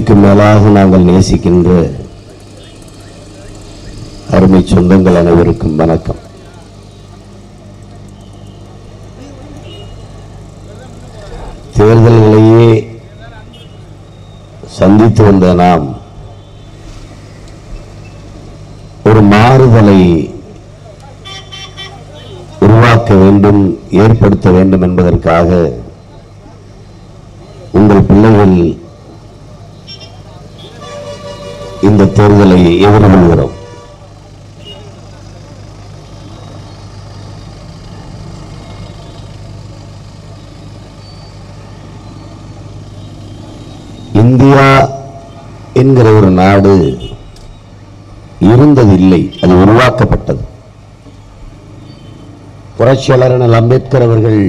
உயிருக்கு மேலாக நாங்கள் நேசிக்கின்ற அருமை சொந்தங்கள் அனைவருக்கும் வணக்கம். தேர்தல்களையே சந்தித்து வந்த நாம் ஒரு மாறுதலை உருவாக்க வேண்டும், ஏற்படுத்த வேண்டும் என்பதற்காக உங்கள் பிள்ளைகள் இந்த தேர்தலை எதிர்கொள்கிறோம். இந்தியா என்கிற ஒரு நாடு இருந்ததில்லை, அது உருவாக்கப்பட்டது. புரட்சியாளர் அம்பேத்கர் அவர்கள்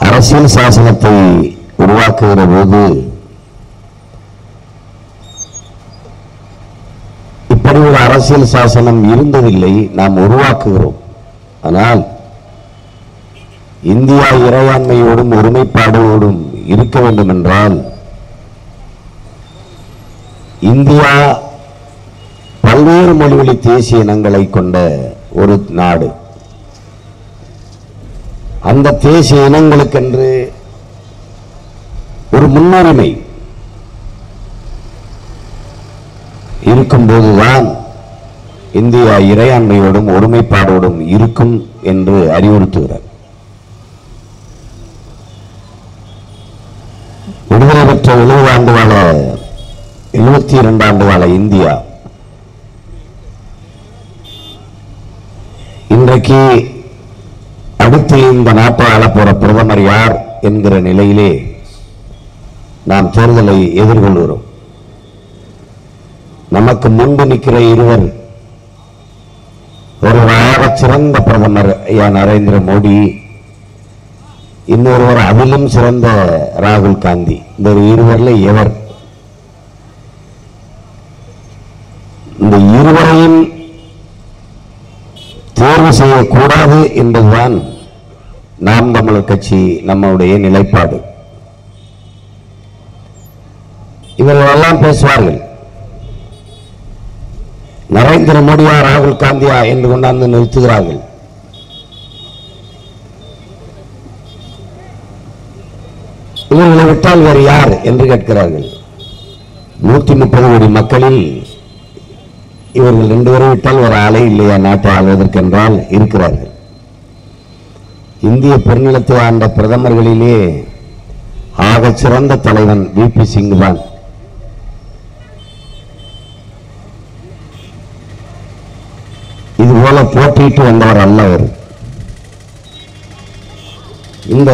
அரசியல் சாசனத்தை உருவாக்குகிற போது இப்படி ஒரு அரசியல் சாசனம் இருந்ததில்லை, நாம் உருவாக்குகிறோம். ஆனால் இந்தியா இறையாண்மையோடும் ஒருமைப்பாடோடும் இருக்க வேண்டும் என்றால் இந்தியா பல்வேறு மொழிவழி தேசிய இனங்களை கொண்ட ஒரு நாடு. அந்த தேசிய இனங்களுக்கென்று ஒரு முன்னுரிமை இருக்கும்போதுதான் இந்தியா இறையாண்மையோடும் ஒருமைப்பாடோடும் இருக்கும் என்று அறிவுறுத்துகிறார். விடுதலை பெற்ற 70 ஆண்டு கால 72 ஆண்டு கால இந்தியா இன்றைக்கு அடுத்து இந்த நாட்டை ஆளப்போற பிரதமர் யார் என்கிற நிலையிலே நாம் தேர்தலை எதிர்கொள்கிறோம். நமக்கு முன்பு நிற்கிற இருவர், ஒருவராக சிறந்த பிரதமர் ஐயா நரேந்திர மோடி, இன்னொருவர் அதிலும் சிறந்த ராகுல் காந்தி. இந்த இருவரில் எவர்? இந்த இருவரையும் தேர்வு செய்யக்கூடாது என்பதுதான் நாம் தமிழர் கட்சி நம்முடைய நிலைப்பாடு. இவர்கள் எல்லாம் பேசுவார்கள், நரேந்திர மோடியா ராகுல் காந்தியா என்று கொண்டாந்து நிறுத்துகிறார்கள். இவர்களை விட்டால் வேறு யார் என்று கேட்கிறார்கள். 130 கோடி மக்களில் இவர்கள் 2 பேரை விட்டால் ஒரு ஆளே இல்லையா நாட்டை ஆள்வதற்கென்றால் இருக்கிறார்கள். இந்திய பெருநிலத்தை ஆண்ட பிரதமர்களிலே ஆக சிறந்த தலைவன் விபி சிங் தான். இதுபோல போட்டியிட்டு வந்தவர் அல்ல அவர். இந்த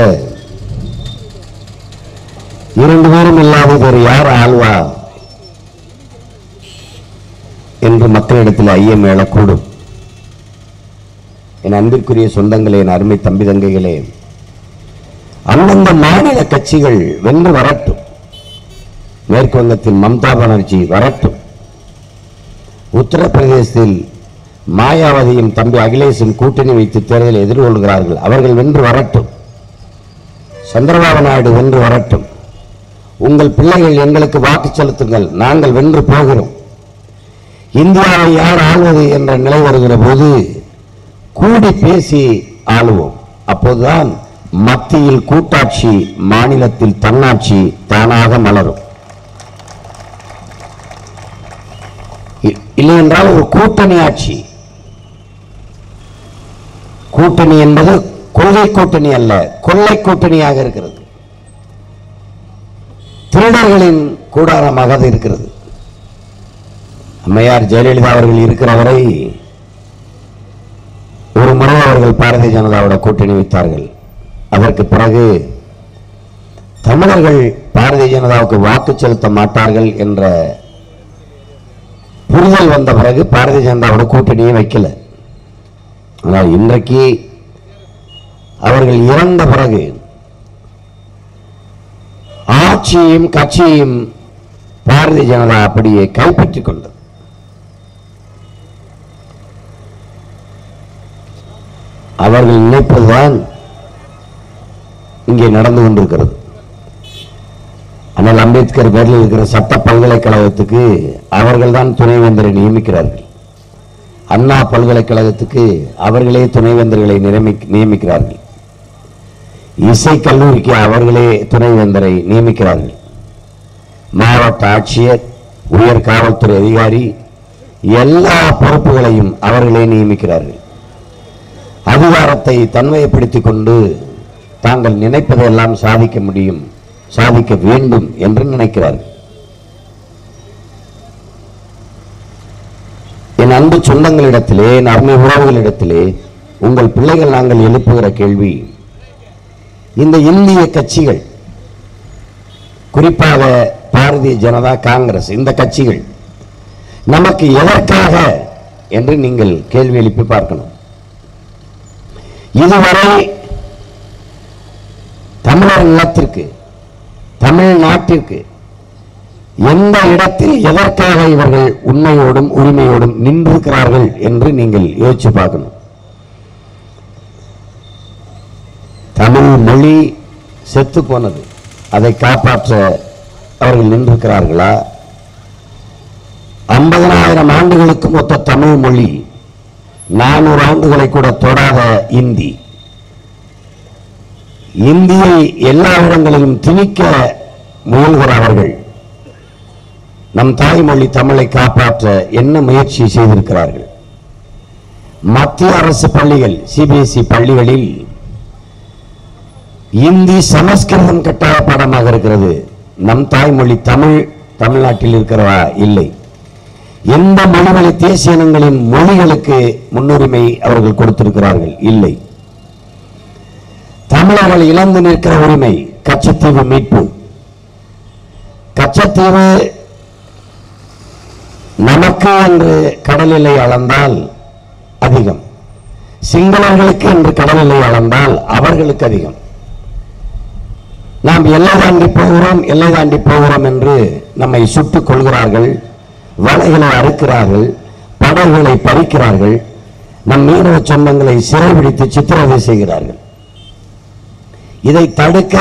2 பேரும் இல்லாத ஒரு யார் ஆழ்வா என்று மக்களிடத்தில் ஐயம் எழக்கூடும். என் அன்பிற்குரிய சொந்தங்களே, என் அருமை தம்பி தங்கைகளே, அந்தந்த மாநில கட்சிகள் வென்று வரட்டும். மேற்கு வங்கத்தில் மம்தா பானர்ஜி வரட்டும். உத்தரப்பிரதேசத்தில் மாயாவதியும் தம்பி அகிலேஷும் கூட்டணி வைத்து தேர்தலை எதிர்கொள்கிறார்கள். அவர்கள் வென்று வரட்டும். சந்திரபாபு நாயுடு வென்று வரட்டும். உங்கள் பிள்ளைகள் எங்களுக்கு வாக்கு செலுத்துங்கள், நாங்கள் வென்று போகிறோம். இந்தியாவை யார் ஆள்வது என்ற நிலை வருகிற போது கூடி பேசி ஆளுவோம். அப்போதுதான் மத்தியில் கூட்டாட்சி, மாநிலத்தில் தன்னாட்சி தானாக மலரும். இல்லை என்றால் ஒரு கூட்டணி ஆட்சி. கூட்டணி என்பது கொள்கை கூட்டணி அல்ல, கொள்ளை கூட்டணியாக இருக்கிறது. திருடர்களின் கூடாரமாக அது இருக்கிறது. அம்மையார் ஜெயலலிதா அவர்கள் இருக்கிற வரை ஒரு முறை அவர்கள் பாரதிய ஜனதாவோட கூட்டணி வைத்தார்கள். அதற்கு பிறகு தமிழர்கள் பாரதிய ஜனதாவுக்கு வாக்கு செலுத்த மாட்டார்கள் என்ற புரிதல் வந்த பிறகு பாரதிய ஜனதாவோட கூட்டணியை வைக்கல. ஆனால் இன்றைக்கு அவர்கள் இறந்த பிறகு ஆட்சியையும் கட்சியையும் பாரதிய ஜனதா அப்படியே கைப்பற்றிக் கொண்டது. அவர்கள் நினைப்பதுதான் இங்கே நடந்து கொண்டிருக்கிறது. அண்ணல் அம்பேத்கர் பேரில் இருக்கிற சட்ட பல்கலைக்கழகத்துக்கு அவர்கள் தான் துணைவேந்தரை நியமிக்கிறார்கள். அண்ணா பல்கலைக்கழகத்துக்கு அவர்களே துணைவேந்தர்களை நியமிக்கிறார்கள். இசை கல்லூரிக்கு அவர்களே துணைவேந்தரை நியமிக்கிறார்கள். மாவட்ட ஆட்சியர், உயர் காவல்துறை அதிகாரி, எல்லா பொறுப்புகளையும் அவர்களே நியமிக்கிறார்கள். அதிகாரத்தை தன்மையப்படுத்திக் கொண்டு தாங்கள் நினைப்பதையெல்லாம் சாதிக்க முடியும், சாதிக்க வேண்டும் என்று நினைக்கிறார்கள். என் அன்பு சொந்தங்களிடத்திலே, என் அருமை உறவுகளிடத்திலே உங்கள் பிள்ளைகள் நாங்கள் எழுப்புகிற கேள்வி, இந்த இந்திய கட்சிகள், குறிப்பாக பாரதிய ஜனதா, காங்கிரஸ், இந்த கட்சிகள் நமக்கு எதற்காக என்று நீங்கள் கேள்வி எழுப்பி பார்க்கணும். இதுவரை தமிழர் நிலத்திற்கு, தமிழ்நாட்டிற்கு எந்த இடத்தில் எதற்காக இவர்கள் உண்மையோடும் உரிமையோடும் நின்றிருக்கிறார்கள் என்று நீங்கள் யோசிச்சு பார்க்கணும். தமிழ் மொழி செத்து போனது, அதை காப்பாற்ற அவர்கள் நின்றிருக்கிறார்களா? 50,000 ஆண்டுகளுக்கு மொத்த தமிழ் மொழி, 400 ஆண்டுகளை கூட தொடாத இந்தி, இந்தியை எல்லா இடங்களிலும் திணிக்க முயல்கிற அவர்கள் நம் தாய்மொழி தமிழை காப்பாற்ற என்ன முயற்சி செய்திருக்கிறார்கள்? மத்திய அரசு பள்ளிகள், சிபிஎஸ்இ பள்ளிகளில் இந்தி சமஸ்கிருதம் கட்டாய பாடமாக இருக்கிறது. நம் தாய்மொழி தமிழ் தமிழ்நாட்டில் இருக்கிறதா? இல்லை. எந்த மொழிவழி தேசிய இனங்களின் மொழிகளுக்கு முன்னுரிமை அவர்கள் கொடுத்திருக்கிறார்கள்? இல்லை. தமிழர்கள் இழந்து நிற்கிற உரிமை, கச்சத்தீவு மீட்பு. கச்சத்தீவு நமக்கு என்று கடல் எல்லை அளந்தால் அதிகம், சிங்களர்களுக்கு என்று கடல் எல்லை அளந்தால் அவர்களுக்கு அதிகம். நாம் எல்லை தாண்டி போகிறோம், எல்லை தாண்டி போகிறோம் என்று நம்மை சுட்டுக் கொள்கிறார்கள், வலைகளை அறுக்கிறார்கள், படகுகளை பறிக்கிறார்கள், நம் மீனவ சொந்தங்களை சிறைபிடித்து சித்திரவதை செய்கிறார்கள். இதை தடுக்க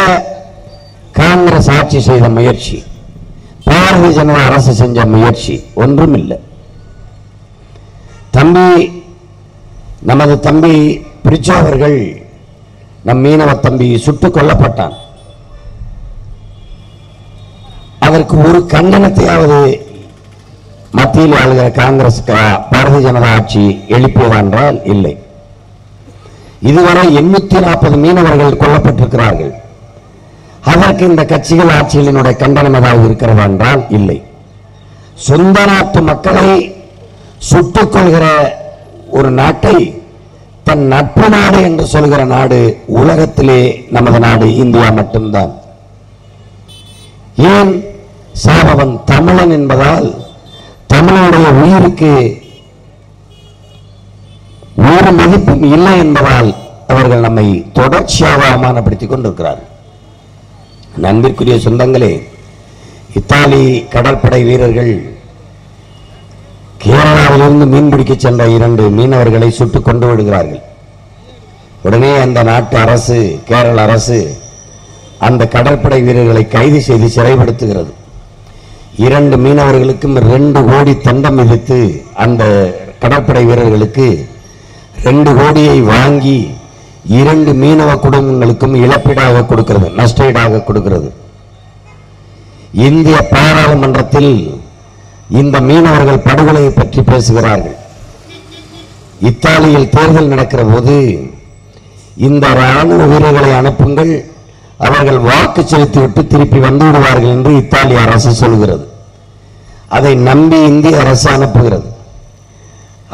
காங்கிரஸ் ஆட்சி செய்த முயற்சி, பாரதிய ஜனதா அரசு செஞ்ச முயற்சி ஒன்றும் இல்லை. நமது தம்பி பிரிட்சோ அவர்கள், நம் மீனவ தம்பி சுட்டுக் கொல்லப்பட்டான். அதற்கு ஒரு கண்டனத்தையாவது மத்தியில் ஆளுகிற காங்கிரஸ், பாரதிய ஜனதா ஆட்சி எழுப்பியதென்றால் இல்லை. இதுவரை 840 மீனவர்கள் கொல்லப்பட்டிருக்கிறார்கள். அதற்கு இந்த கட்சிகள் ஆட்சிகளினுடைய கண்டனம் ஏதாவது இருக்கிறதா என்றால் இல்லை. சொந்த நாட்டு மக்களை சுட்டுக் கொள்கிற ஒரு நாட்டை தன் நட்பு நாடு என்று சொல்கிற நாடு உலகத்திலே நமது நாடு இந்தியா மட்டும்தான். ஏன்? சாபவன் தமிழன் என்பதால் தமிழனுடைய உயிருக்கு ஒரு மதிப்பும் இல்லை என்பதால் அவர்கள் நம்மை தொடர்ச்சியாக அவமானப்படுத்திக் கொண்டிருக்கிறார்கள். நன்பிற்குரிய சொந்தங்களே, இத்தாலி கடற்படை வீரர்கள் கேரளாவிலிருந்து மீன்பிடிக்க சென்ற 2 மீனவர்களை சுட்டுக் கொண்டு விடுகிறார்கள். உடனே அந்த நாட்டு அரசு, கேரள அரசு, அந்த கடற்படை வீரர்களை கைது செய்து சிறைப்படுத்துகிறது. 2 மீனவர்களுக்கும் 2 கோடி தண்டம் விதித்து அந்த கடற்படை வீரர்களுக்கு 2 கோடியை வாங்கி 2 மீனவ குடும்பங்களுக்கும் இழப்பீடாக கொடுக்கிறது, நஷ்டஈடாக கொடுக்கிறது. இந்திய பாராளுமன்றத்தில் இந்த மீனவர்கள் படுகொலையை பற்றி பேசுகிறார்கள். இத்தாலியில் தேர்தல் நடக்கிற போது இந்த ராணுவ வீரர்களை அனுப்புங்கள், அவர்கள் வாக்கு செலுத்திவிட்டு திருப்பி வந்து விடுவார்கள் என்று இத்தாலிய அரசு சொல்கிறது. அதை நம்பி இந்திய அரசு அனுப்புகிறது.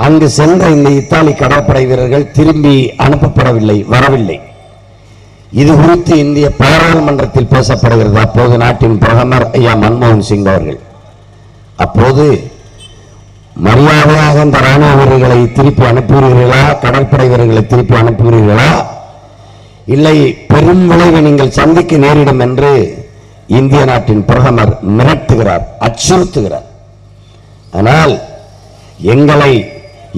அங்கு சென்ற இந்த இத்தாலி கடற்படை வீரர்கள் திரும்பி அனுப்பப்படவில்லை, வரவில்லை. இது குறித்து இந்திய பாராளுமன்றத்தில் பேசப்படுகிறது. அப்போது நாட்டின் பிரதமர் ஐயா மன்மோகன் சிங் அவர்கள், அப்போது மரியாதையாக இந்த ராணுவ வீரர்களை திருப்பி அனுப்புகிறீர்களா, கடற்படை வீரர்களை திருப்பி அனுப்புகிறீர்களா, இல்லை பெரும் விளைவை நீங்கள் சந்திக்க நேரிடும் என்று இந்திய நாட்டின் பிரதமர் மிரட்டுகிறார், அச்சுறுத்துகிறார். ஆனால் எங்களை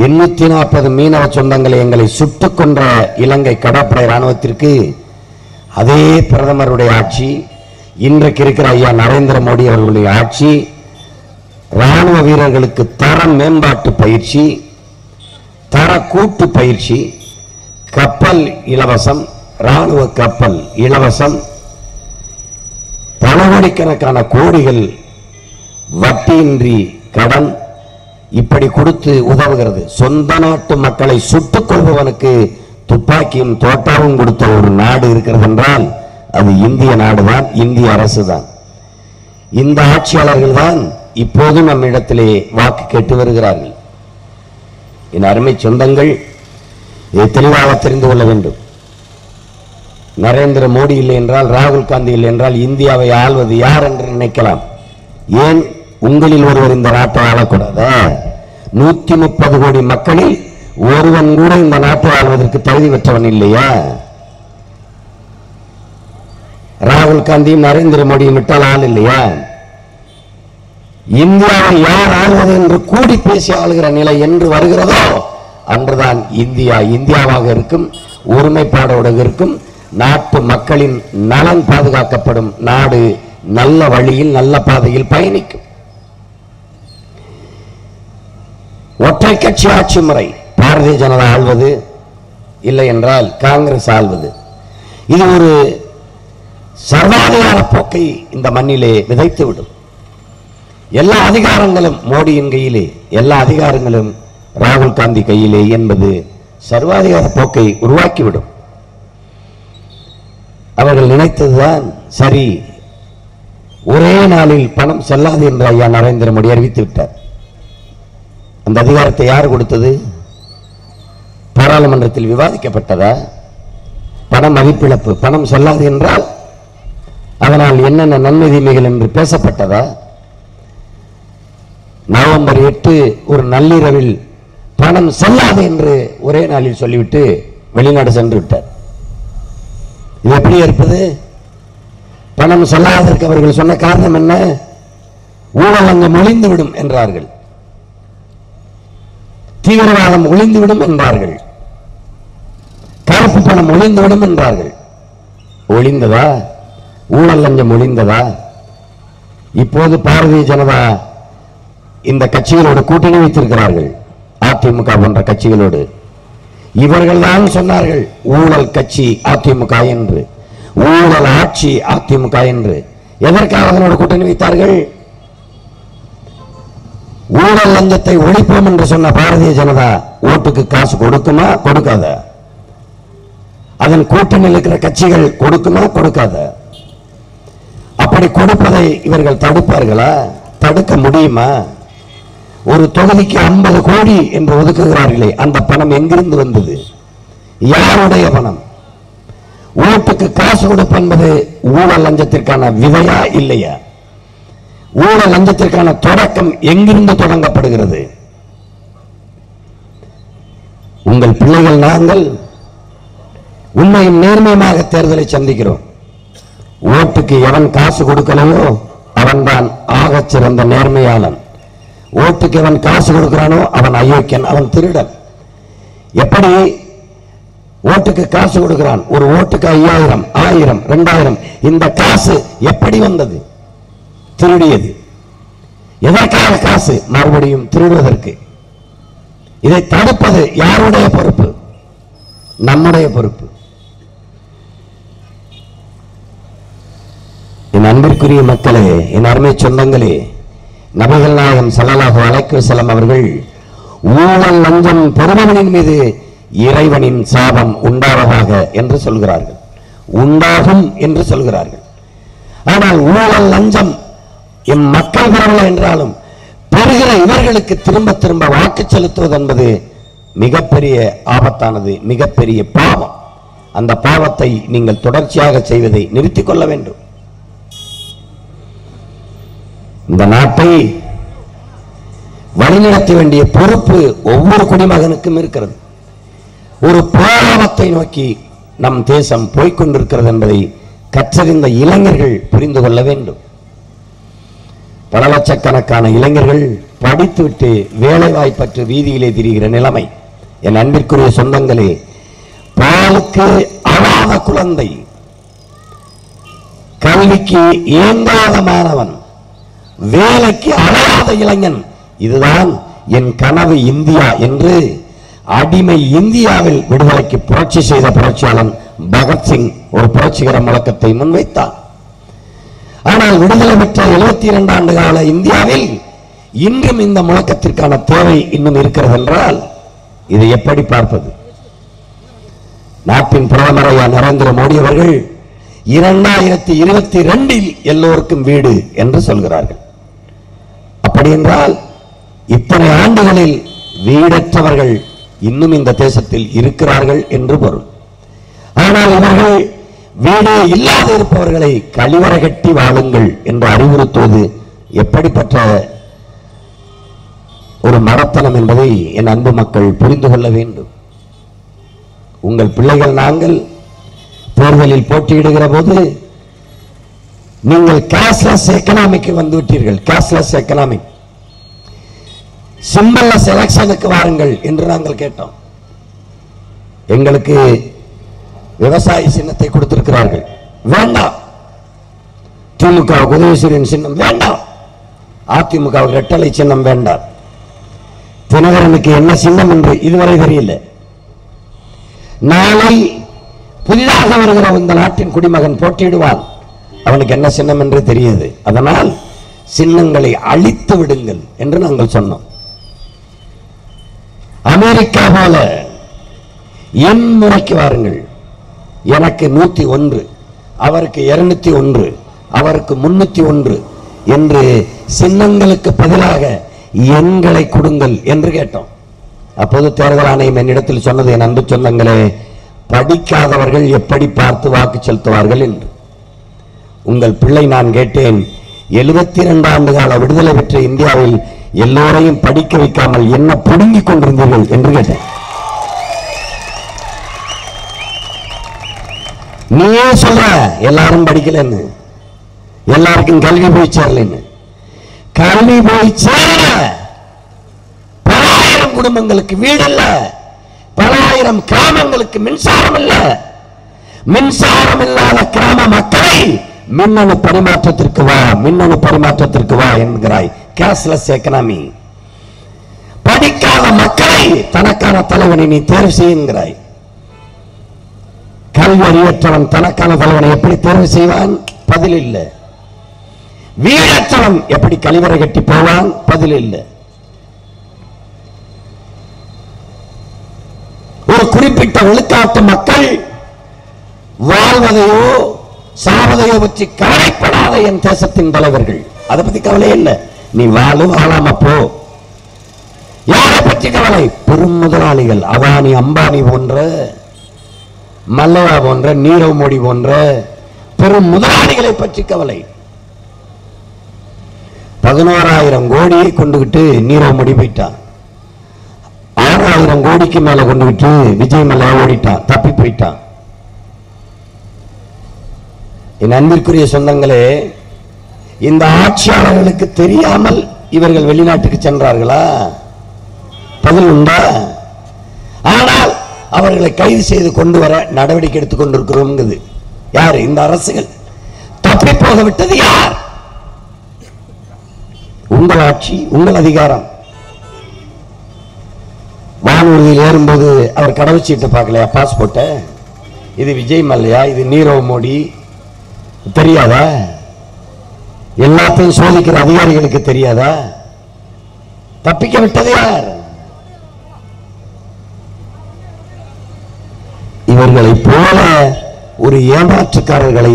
840 மீனவ சொந்தங்களை எங்களை சுட்டுக் கொன்ற இலங்கை கடற்படை ராணுவத்திற்கு அதே பிரதமருடைய ஆட்சி, இன்றைக்கு இருக்கிற ஐயா நரேந்திர மோடி அவர்களுடைய ஆட்சி ராணுவ வீரர்களுக்கு தர மேம்பாட்டு பயிற்சி, தர கூட்டு பயிற்சி, கப்பல் இலவசம், ராணுவ கப்பல் இலவசம், பல கோடிக்கணக்கான கோடிகள் வட்டியின்றி கடன் இப்படி கொடுத்து உதவுகிறது. சொந்த நாட்டு மக்களை சுட்டுக் கொள்பவனுக்கு துப்பாக்கியும் தோட்டாவும் கொடுத்த ஒரு நாடு இருக்கிறது என்றால் அது இந்திய நாடுதான், இந்திய அரசு தான். இந்த ஆட்சியாளர்கள் தான் இப்போதும் நம்மிடத்திலே வாக்கு கேட்டு வருகிறார்கள். என் அருமை சொந்தங்கள், இதை தெளிவாக தெரிந்து கொள்ள வேண்டும். நரேந்திர மோடி இல்லை என்றால், ராகுல் காந்தி இல்லை என்றால் இந்தியாவை ஆள்வது யார் என்று நினைக்கலாம். ஏன் உங்களில் ஒருவர் இந்த நாட்டை ஆளக்கூடாதா? 130 கோடி மக்களில் ஒருவன் கூட இந்த நாட்டை ஆள்வதற்கு தகுதி பெற்றவன் இல்லையா? ராகுல் காந்தியும் நரேந்திர மோடியும் விட்டால் ஆள் இல்லையா? இந்தியாவை யார் ஆள்வது என்று கூடி பேசி ஆளுகிற நிலை என்று வருகிறதோ அன்றுதான் இந்தியா இந்தியாவாக இருக்கும், ஒருமைப்பாடோடு இருக்கும், நாட்டு மக்களின் நலன் பாதுகாக்கப்படும், நாடு நல்ல வழியில் நல்ல பாதையில் பயணிக்கும். ஒற்றை கட்சி ஆட்சி முறை, பாரதிய ஜனதா ஆள்வது, இல்லை என்றால் காங்கிரஸ் ஆள்வது, இது ஒரு சர்வாதிகார போக்கை இந்த மண்ணிலே விதைத்துவிடும். எல்லா அதிகாரங்களும் மோடியின் கையிலே, எல்லா அதிகாரங்களும் ராகுல் காந்தி கையிலே என்பது சர்வாதிகார போக்கை உருவாக்கிவிடும். அவர்கள் நினைத்ததுதான் சரி. ஒரே நாளில் பணம் செல்லாது என்று ஐயா நரேந்திர மோடி அறிவித்து விட்டார். அந்த அதிகாரத்தை யார் கொடுத்தது? பாராளுமன்றத்தில் விவாதிக்கப்பட்டதா? பணம் மதிப்பிழப்பு, பணம் செல்லாது என்றால் அதனால் என்னென்ன நன்மை தீமைகள் என்று பேசப்பட்டதா? நவம்பர் 8 ஒரு நள்ளிரவில் பணம் செல்லாது என்று ஒரே நாளில் சொல்லிவிட்டு வெளிநாடு சென்று விட்டார். இது எப்படி இருப்பது? பணம் செல்லாததற்கு அவர்கள் சொன்ன காரணம் என்ன? ஊழல் அங்கு ஒளிந்துவிடும் என்றார்கள், தீவிரவாதம் ஒளிந்துவிடும் என்றார்கள், கருப்பு பணம் ஒளிந்துவிடும் என்றார்கள். ஒளிந்ததா? ஊழல் லஞ்சம் ஒளிந்ததா? இப்போது பாரதிய ஜனதா இந்த கட்சிகளோடு கூட்டணி வைத்திருக்கிறார்கள், அதிமுக போன்ற கட்சிகளோடு. இவர்கள் தான் சொன்னார்கள் ஊழல் கட்சி அதிமுக என்று, ஊழல் ஆட்சி அதிமுக என்று. எதற்காக அதனோடு கூட்டணி வைத்தார்கள்? ஊழல் லஞ்சத்தை ஒழிப்போம் என்று சொன்ன பாரதிய ஜனதா ஓட்டுக்கு காசு கொடுக்குமா கொடுக்காத? அதன் கூட்டணியில் இருக்கிற கட்சிகள் கொடுக்குமா கொடுக்காத? அப்படி கொடுப்பதை இவர்கள் தடுப்பார்களா? தடுக்க முடியுமா? ஒரு தொகுதிக்கு 50 கோடி என்று ஒதுக்குகிறார்களே, அந்த பணம் எங்கிருந்து வந்தது? யாருடைய பணம்? ஓட்டுக்கு காசு கொடுப்பது ஊழல் லஞ்சத்திற்கான விதையா இல்லையா? ஊழல் லஞ்சத்திற்கான தொடக்கம் எங்கிருந்து தொடங்கப்படுகிறது? உங்கள் பிள்ளைகள் நாங்கள் உண்மையும் நேர்மையாக தேர்தலை சந்திக்கிறோம். ஓட்டுக்கு எவன் காசு கொடுக்கலையோ அவன்தான் ஆகச் சிறந்த நேர்மையாளன். ஓட்டுக்கு எவன் காசு கொடுக்கிறானோ அவன் அயோக்கியன், அவன் திருடன். எப்படி ஓட்டுக்கு காசு கொடுக்கிறான்? ஒரு ஓட்டுக்கு 5000, 1000, 2000. இந்த காசு எப்படி வந்தது? திருடியது. எதற்காக காசு? மறுபடியும் திருடுவதற்கு. இதை தடுப்பது யாருடைய பொறுப்பு? நம்முடைய பொறுப்பு. என் அன்பிற்குரிய மக்களே, என் அருமை சொந்தங்களே, நபிகள் நாயகம் ஸல்லல்லாஹு அலைஹி வஸல்லம் அவர்கள் ஊழல் லஞ்சம் பெறுபவனின் மீது இறைவனின் சாபம் உண்டாவதாக என்று சொல்கிறார்கள், உண்டாகும் என்று சொல்கிறார்கள். ஆனால் ஊழல் லஞ்சம் எம் மக்கள் பெறவில்லை என்றாலும் பெறுகிற இவர்களுக்கு திரும்ப திரும்ப வாக்கு செலுத்துவது என்பது மிகப்பெரிய ஆபத்தானது, மிகப்பெரிய பாவம். அந்த பாவத்தை நீங்கள் தொடர்ச்சியாக செய்வதை நிறுத்திக் கொள்ள வேண்டும். இந்த நாட்டை வழிநடத்த வேண்டிய பொறுப்பு ஒவ்வொரு குடிமகனுக்கும் இருக்கிறது. ஒரு பாவத்தை நோக்கி நம் தேசம் போய்கொண்டிருக்கிறது என்பதை கற்றறிந்த இளைஞர்கள் புரிந்து கொள்ள வேண்டும். பல லட்சக்கணக்கான இளைஞர்கள் படித்துவிட்டு வேலை வாய்ப்பற்று வீதியிலே திரிகிற நிலைமை. என் அன்பிற்குரிய சொந்தங்களே, பாலுக்கு அழாத குழந்தை, கல்விக்கு ஏங்காத மாணவன், வேலைக்கு அழகாத இளைஞன், இதுதான் என் கனவு இந்தியா என்று அடிமை இந்தியாவில் விடுதலைக்கு புரட்சி செய்த புரட்சியாளன் பகத்சிங் ஒரு புரட்சிகர முழக்கத்தை முன்வைத்தார். ஆனால் விடுதலை பெற்ற 72 ஆண்டு கால இந்தியாவில் இன்றும் இந்த முழக்கத்திற்கான தேவை இன்னும் இருக்கிறது என்றால் இதை எப்படி பார்ப்பது? நாட்டின் பிரதமர் நரேந்திர மோடி அவர்கள் 2022 எல்லோருக்கும் வீடு என்று சொல்கிறார்கள். அப்படி என்றால் இத்தனை ஆண்டுகளில் வீடற்றவர்கள் இன்னும் இந்த தேசத்தில் இருக்கிறார்கள் என்று பொருள். ஆனால் இவர்கள் வீடு இல்லாத இருப்பவர்களை கழிவறை கட்டி வாழுங்கள் என்று அறிவுறுத்துவது எப்படிப்பட்ட ஒரு மரத்தனம் என்பதை என் அன்பு மக்கள் புரிந்து கொள்ள வேண்டும். உங்கள் பிள்ளைகள் நாங்கள் தேர்தலில் போட்டியிடுகிற போது நீங்கள் கேஷ்லெஸ் எக்கனாமிக்கு வந்துவிட்டீர்கள். கேஷ்லெஸ் எக்கனாமிக், சிம்பல்லஸ் எலெக்ஷனுக்கு வாருங்கள் என்று நாங்கள் கேட்டோம். எங்களுக்கு விவசாய சின்னத்தை கொடுத்திருக்கிறார்கள், வேண்டாம். திமுக உதயசூரியன் சின்னம் வேண்டாம், அதிமுக ரெட்டலை சின்னம் வேண்டாம். தினகரனுக்கு என்ன சின்னம் என்று இதுவரை தெரியல. நாளை புதிதாக வருகிற இந்த நாட்டின் குடிமகன் போட்டியிடுவான், அவனுக்கு என்ன சின்னம் என்று தெரியாது. அதனால் சின்னங்களை அழித்து விடுங்கள் என்று நாங்கள் சொன்னோம். அமெரிக்கா போல என் முறைக்கு வாருங்கள், எனக்கு 101, அவருக்கு 201, அவருக்கு 301 என்று சின்னங்களுக்கு பதிலாக எண்களை கொடுங்கள் என்று கேட்டோம். அப்போது தேர்தல் ஆணையம் என்னிடத்தில் சொன்னது, என் அன்பு சொந்தங்களே, படிக்காதவர்கள் எப்படி பார்த்து வாக்கு செலுத்துவார்கள் என்று. உங்கள் பிள்ளை நான் கேட்டேன், 72 ஆண்டு கால விடுதலை பெற்ற இந்தியாவில் எல்லோரையும் படிக்க வைக்காமல் என்ன புடுங்கிக் கொண்டிருந்தீர்கள் என்று கேட்டேன். நீயே சொல்ற எல்லாரும் படிக்கலன்னு, எல்லாருக்கும் கல்வி போய் சேரலன்னு. கல்வி போய் சேர பல ஆயிரம் குடும்பங்களுக்கு வீடு இல்ல, பல ஆயிரம் கிராமங்களுக்கு மின்சாரம் இல்ல. மின்சாரம் இல்லாத கிராம மக்களை மின்னணு பரிமாற்றத்திற்கு வா, மின்னணு பரிமாற்றத்திற்கு வா என்கிறாய். Cashless economy. படிக்காத மக்களை தனக்கான தலைவனை நீ தேர்வு செய்கிறாய். கல்வி அறிவற்றவன் தனக்கான தலைவனை எப்படி தேர்வு செய்வான்? பதில் இல்லை. வீடற்றவன் எப்படி கழிவறை கட்டி போவான்? பதில் இல்லை. ஒரு குறிப்பிட்ட விழுக்காட்டு மக்கள் வாழ்வதையோ சாவதையோ பற்றி கவலைப்படாத என் தேசத்தின் தலைவர்கள், அதை பத்தி கவலை இல்லை. நீ வாழும் வாழாம போ. யாரை பற்றி கவலை? பெரும் முதலாளிகள், அதானி அம்பானி போன்ற, மல்லவா போன்ற, நீரவ் மோடி போன்ற பெரும் முதலாளிகளை பற்றி கவலை. 11,000 கோடியை கொண்டுகிட்டு நீரவ் மோடி போயிட்டான். 6,000 கோடிக்கு மேல கொண்டுகிட்டு விஜய் மல்லையா ஓடிட்டான், தப்பி போயிட்டான். என் அன்பிற்குரிய சொந்தங்களே, இந்த ஆட்சியாளர்களுக்கு தெரியாமல் இவர்கள் வெளிநாட்டுக்கு சென்றார்களா? பதில் உண்டா? ஆனால் அவர்களை கைது செய்து கொண்டு வர நடவடிக்கை எடுத்துக் கொண்டிருக்கிறோம். யார்? இந்த அரசுகள். தப்பி போக விட்டது யார்? உங்கள் ஆட்சி, உங்கள் அதிகாரம். வானூர்தியில் ஏறும்போது அவர் கடவுச்சீட்டை பார்க்கலையா? பாஸ்போர்ட்டை. இது விஜய் மல்லையா? இது நீரவ் மோடி தெரியாதா? எல்லாத்தையும் சோதிக்கிற அதிகாரிகளுக்கு தெரியாதா? தப்பிக்க விட்டது யார்? இவர்களை போல ஒரு ஏமாற்றுக்காரர்களை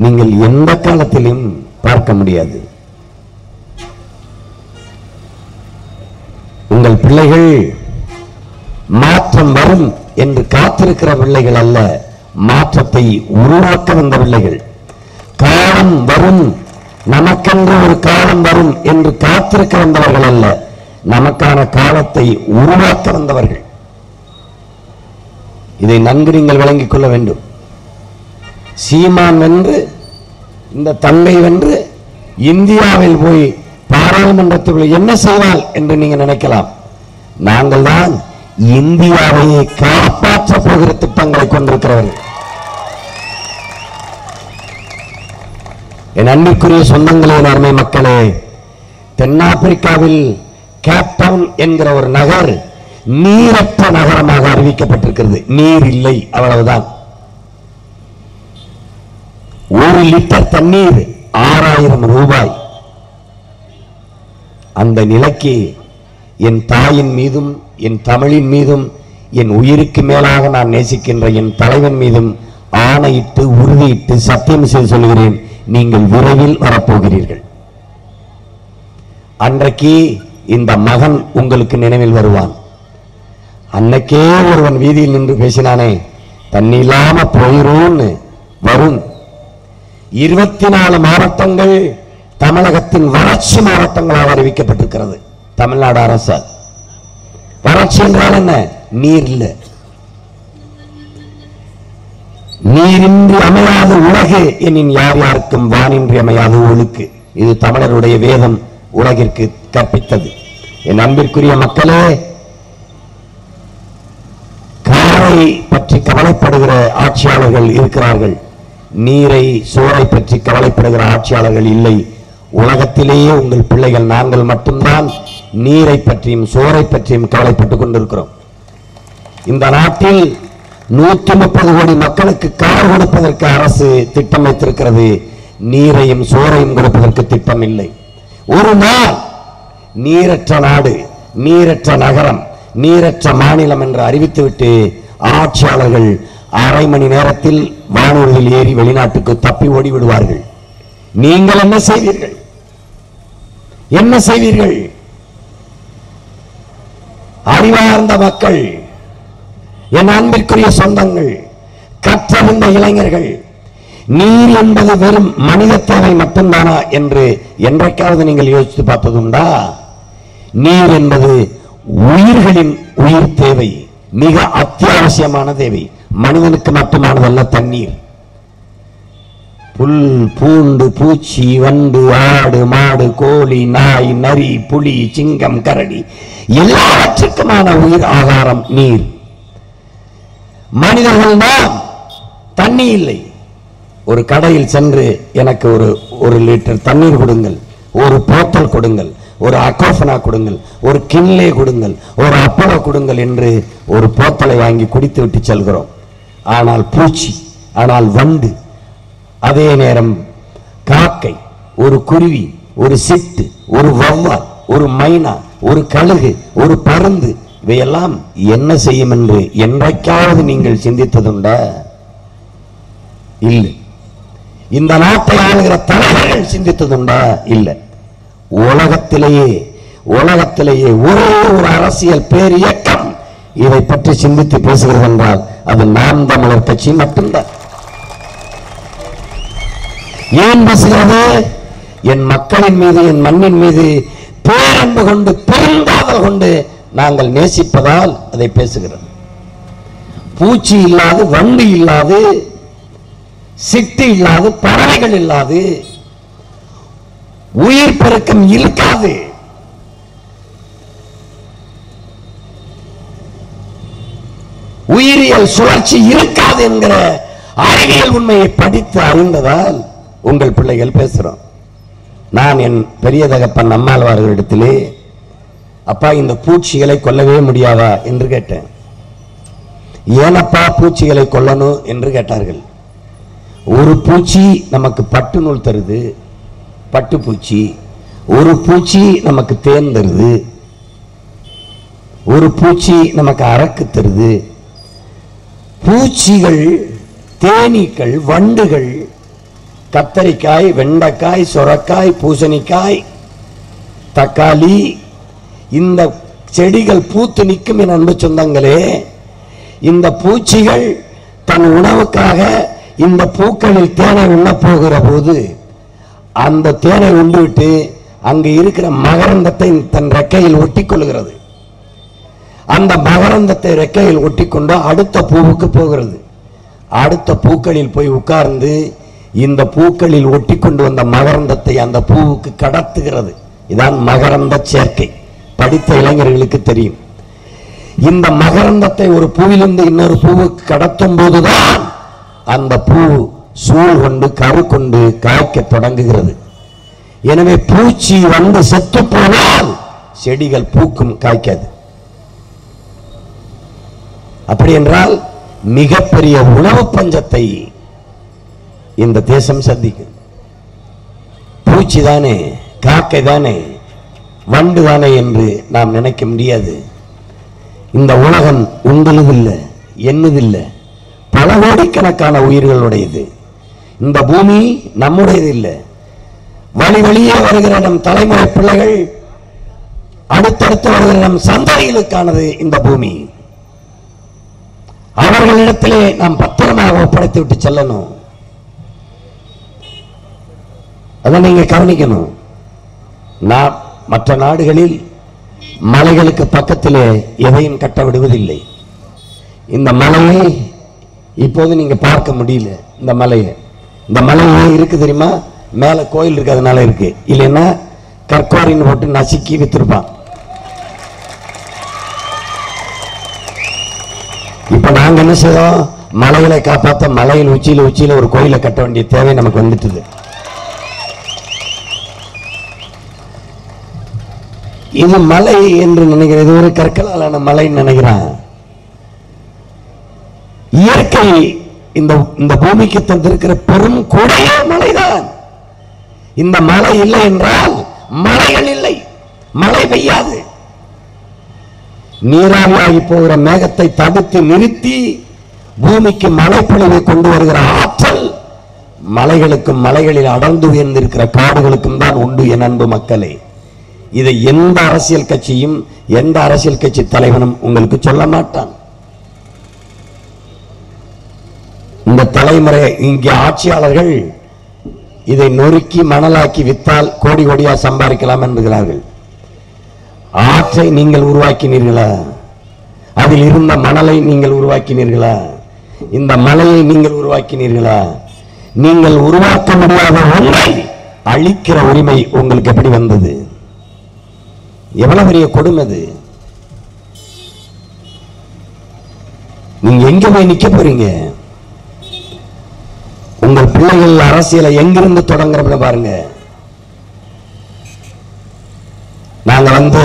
நீங்கள் எந்த காலத்திலும் பார்க்க முடியாது. உங்கள் பிள்ளைகள் மாற்றம் வரும் என்று காத்திருக்கிற பிள்ளைகள் அல்ல, மாற்றத்தை உருவாக்க வந்த பிள்ளைகள். காலம் வரும், நமக்கென்று ஒரு காலம் வரும் என்று காத்திருக்க வந்தவர்கள் அல்ல, நமக்கான காலத்தை உருவாக்க வந்தவர்கள். இதை நன்கு நீங்கள் விளங்கிக் கொள்ள வேண்டும். சீமான் வென்று, இந்த தங்கை வென்று இந்தியாவில் போய் பாராளுமன்றத்தில் என்ன செய்வாள் என்று நீங்க நினைக்கலாம். நாங்கள் தான் இந்தியாவை காப்பாற்ற போகிற திட்டங்களை கொண்டிருக்கிறவர்கள். என் அன்பிற்குரிய சொந்தங்களே, அருமை மக்களே, தென்னாப்பிரிக்காவில் கேப்டவுன் என்கிற ஒரு நகர் நீரற்ற நகரமாக அறிவிக்கப்பட்டிருக்கிறது. நீர் இல்லை, அவ்வளவுதான். 1 லிட்டர் தண்ணீர் 6000 ரூபாய். அந்த நிலைக்கு என் தாயின் மீதும் என் தமிழின் மீதும் என் உயிருக்கு மேலாக நான் நேசிக்கின்ற என் தலைவன் மீதும் ஆணையிட்டு உறுதியிட்டு சத்தியம் செய்து சொல்கிறேன், நீங்கள் விரைவில் வரப்போகிறீர்கள். அன்றைக்கு இந்த மகன் உங்களுக்கு நினைவில் வருவான். அன்னைக்கே ஒருவன் வீதியில் நின்று பேசினானே, தண்ணி இல்லாம போயிரும் வரும். 24 மாவட்டங்கள் தமிழகத்தின் வறட்சி மாவட்டங்களாக அறிவிக்கப்பட்டிருக்கிறது. தமிழ்நாடு அரசு வறட்சி என்றால் என்ன? நீர் இல்லை. நீரின்றி அமையாத உலகு எனின் யார் யாருக்கும் வானின்றி அமையாத ஒழுக்கு. இது தமிழருடைய வேதம் உலகிற்கு கற்பித்தது. என் அன்பிற்குரிய மக்களே, காரை பற்றி கவலைப்படுகிற ஆட்சியாளர்கள் இருக்கிறார்கள். நீரை சோரை பற்றி கவலைப்படுகிற ஆட்சியாளர்கள் இல்லை. உலகத்திலேயே உங்கள் பிள்ளைகள் நாங்கள் மட்டும்தான் நீரை பற்றியும் சோரை பற்றியும் கவலைப்பட்டுக் கொண்டிருக்கிறோம். இந்த நாட்டில் 130 கோடி மக்களுக்கு கார் கொடுப்பதற்கு அரசு திட்டம் வைத்திருக்கிறது. நீரையும் சோரையும் கொடுப்பதற்கு திட்டம் இல்லை. ஒரு நாள் நீரற்ற நாடு, நீரற்ற நகரம், நீரற்ற மாநிலம் என்று அறிவித்துவிட்டு ஆட்சியாளர்கள் அரை மணி நேரத்தில் வானூர்தியில் ஏறி வெளிநாட்டுக்கு தப்பி ஓடி விடுவார்கள். நீங்கள் என்ன செய்வீர்கள்? என்ன செய்வீர்கள்? அறிவார்ந்த மக்கள், என் அன்பிற்குரிய சொந்தங்கள், கற்றறிந்த இளைஞர்கள், நீர் என்பது வெறும் மனித தேவை மட்டும்தானா என்று என்றைக்காவது நீங்கள் யோசித்து பார்த்ததுண்டா? நீர் என்பது உயிர்களின் உயிர் தேவை, மிக அத்தியாவசியமான தேவை. மனிதனுக்கு மட்டுமானதல்ல தண்ணீர். புல், பூண்டு, பூச்சி, வண்டு, ஆடு, மாடு, கோழி, நாய், நரி, புலி, சிங்கம், கரடி எல்லாவற்றுக்குமான உயிர் ஆகாரம் நீர். மனிதர்கள் நாம் தண்ணி இல்லை. ஒரு கடையில் சென்று எனக்கு ஒரு லிட்டர் தண்ணீர் கொடுங்கள், ஒரு போத்தல் கொடுங்கள், ஒரு அக்கோஃபனா கொடுங்கள், ஒரு கிண்லே கொடுங்கள், ஒரு அப்பளோ கொடுங்கள் என்று ஒரு போத்தலை வாங்கி குடித்து விட்டு செல்கிறோம். ஆனால் பூச்சி, ஆனால் வண்டு, அதே நேரம் காக்கை, ஒரு குருவி, ஒரு சிட்டு, ஒரு வௌவால், ஒரு மைனா, ஒரு கழுகு, ஒரு பருந்து இவையெல்லாம் என்ன செய்யும் என்று என்றைக்காவது நீங்கள் சிந்தித்ததுண்டா? இல்லை. இந்த நாட்டை ஆளுகிற தலைவர்கள் சிந்தித்ததுண்டா? இல்லை. உலகத்திலேயே ஒரே ஒரு அரசியல் பேர் இயக்கம் இதை பற்றி சிந்தித்து பேசுகிறது என்றால் அது நாம் தமிழர் கட்சி மட்டும்தான். ஏன் பேசுகிறது? என் மக்களின் மீது, என் மண்ணின் மீது பேரன்பு கொண்டு, பெருங்காதல் கொண்டு நாங்கள் நேசிப்பதால் அதை பேசுகிறது. பூச்சி இல்லாது, வண்டு இல்லாது, சிட்டு இல்லாது, பறவைகள் இல்லாது உயிர் பெருக்கம் இருக்காது. உயிரியல் சுழற்சி இருக்காது என்கிற அறிவியல் உண்மையை படித்து அறிந்ததால் உங்கள் பிள்ளைகள் பேசுறோம். நான் என் பெரிய தகப்பன் நம்மாழ்வார்களிடத்திலே, அப்பா இந்த பூச்சிகளை கொல்லவே முடியாதா என்று கேட்டேன். ஏனப்பா பூச்சிகளை கொல்லணும் என்று கேட்டார்கள். ஒரு பூச்சி நமக்கு பட்டு நூல் தருது, பட்டு பூச்சி. ஒரு பூச்சி நமக்கு தேன் தருது, ஒரு பூச்சி நமக்கு அரக்கு தருது. பூச்சிகள், தேனீக்கள், வண்டுகள், கத்தரிக்காய், வெண்டைக்காய், சொரக்காய், பூசணிக்காய், தக்காளி, இந்த செடிகள் பூத்து நிற்கும். என் அன்பு சொந்தங்களே, இந்த பூச்சிகள் தன் உணவுக்காக இந்த பூக்களில் தேனை உண்ண போகிற போது அந்த தேனை உண்டுவிட்டு அங்கு இருக்கிற மகரந்தத்தை தன் ரெக்கையில் ஒட்டிக் கொள்கிறது. அந்த மகரந்தத்தை ரெக்கையில் ஒட்டிக்கொண்டு அடுத்த பூவுக்கு போகிறது. அடுத்த பூக்களில் போய் உட்கார்ந்து இந்த பூக்களில் ஒட்டி கொண்டு வந்த மகரந்தத்தை அந்த பூவுக்கு கடத்துகிறது. இதான் மகரந்த சேர்க்கை. படித்த இளைஞர்களுக்கு தெரியும். இந்த மகரந்தத்தை ஒரு பூவிலிருந்து இன்னொரு பூவுக்கு கடத்தும் போதுதான் அந்த பூ சூழ் கொண்டு கரு கொண்டு காய்க்க தொடங்குகிறது. எனவே பூச்சி வந்து செத்து போனால் செடிகள் பூக்கும், காய்க்காது. அப்படி என்றால் மிகப்பெரிய உணவு பஞ்சத்தை இந்த தேசம் சந்திக்கும். பூச்சி தானே, காக்கை தானே, வண்டு தானே என்று நாம் நினைக்க முடியாது. இந்த உலகம் உங்களுதில்லை, என்னதில்லை, பல கோடிக்கணக்கான உயிர்களுடையது. இந்த பூமி நம்முடையது இல்லை. வழி வழியே வருகிற நம் தலைமுறை பிள்ளைகள், அடுத்தடுத்து வருகிற நம் சந்ததிகளுக்கானது இந்த பூமி. அவர்களிடத்திலே நாம் பத்திரமாக ஒப்படைத்து விட்டு செல்லணும். அதை நீங்க கவனிக்கணும். நான் மற்ற நாடுகளில் மலைகளுக்கு பக்கத்திலே எதையும் கட்ட விடுவதில்லை. இந்த மலையை இப்போது நீங்க பார்க்க முடியல. இந்த மலை இருக்கு தெரியுமா? மேல கோயில் இருக்கு, அதனால இருக்கு. இல்லைன்னா கற்காரின்னு போட்டு நசுக்கி வித்திருப்பான். இப்ப நாங்க என்ன செய்யறோம்? மலைகளை காப்பாற்ற மலையில் உச்சியில ஒரு கோயிலை கட்ட வேண்டிய தேவை நமக்கு வந்துட்டுது. இது மலை என்று நினைக்கிறது, ஒரு கற்களாலான மலை நினைக்கிறான். இயற்கை இந்த பூமிக்கு தந்திருக்கிற பெரும் கொடைய மலைதான். இந்த மலை இல்லை என்றால் மலைகள் இல்லை, மழை பெய்யாது. நீராவியாகி போகிற மேகத்தை தடுத்து நிறுத்தி பூமிக்கு மழைப்பொழிவை கொண்டு வருகிற ஆற்றல் மலைகளுக்கும் மலைகளில் அடர்ந்து உயர்ந்திருக்கிற காடுகளுக்கும் தான் உண்டு. என் அன்பு மக்களே, இதை எந்த அரசியல் கட்சியும் எந்த அரசியல் கட்சி தலைவனும் உங்களுக்கு சொல்ல மாட்டான். இந்த தலைமுறை இங்கே ஆட்சியாளர்கள் இதை நொறுக்கி மணலாக்கி வித்தால் கோடி கோடியா சம்பாதிக்கலாம் என்கிறார்கள். ஆற்றை நீங்கள் உருவாக்கினீர்களா? அதில் இருந்த மணலை நீங்கள் உருவாக்கினீர்களா? இந்த மலையை நீங்கள் உருவாக்கினீர்களா? நீங்கள் உருவாக்க முடியாத ஒன்றை அழிக்கிற உரிமை உங்களுக்கு எப்படி வந்தது? எவ்வளவு பெரிய கொடுமை! நீங்க எங்க போய் நிக்க போறீங்க? உங்கள் பிள்ளைகள் அரசியலை எங்கிருந்து தொடங்குறோம்னு பாருங்க. நாங்க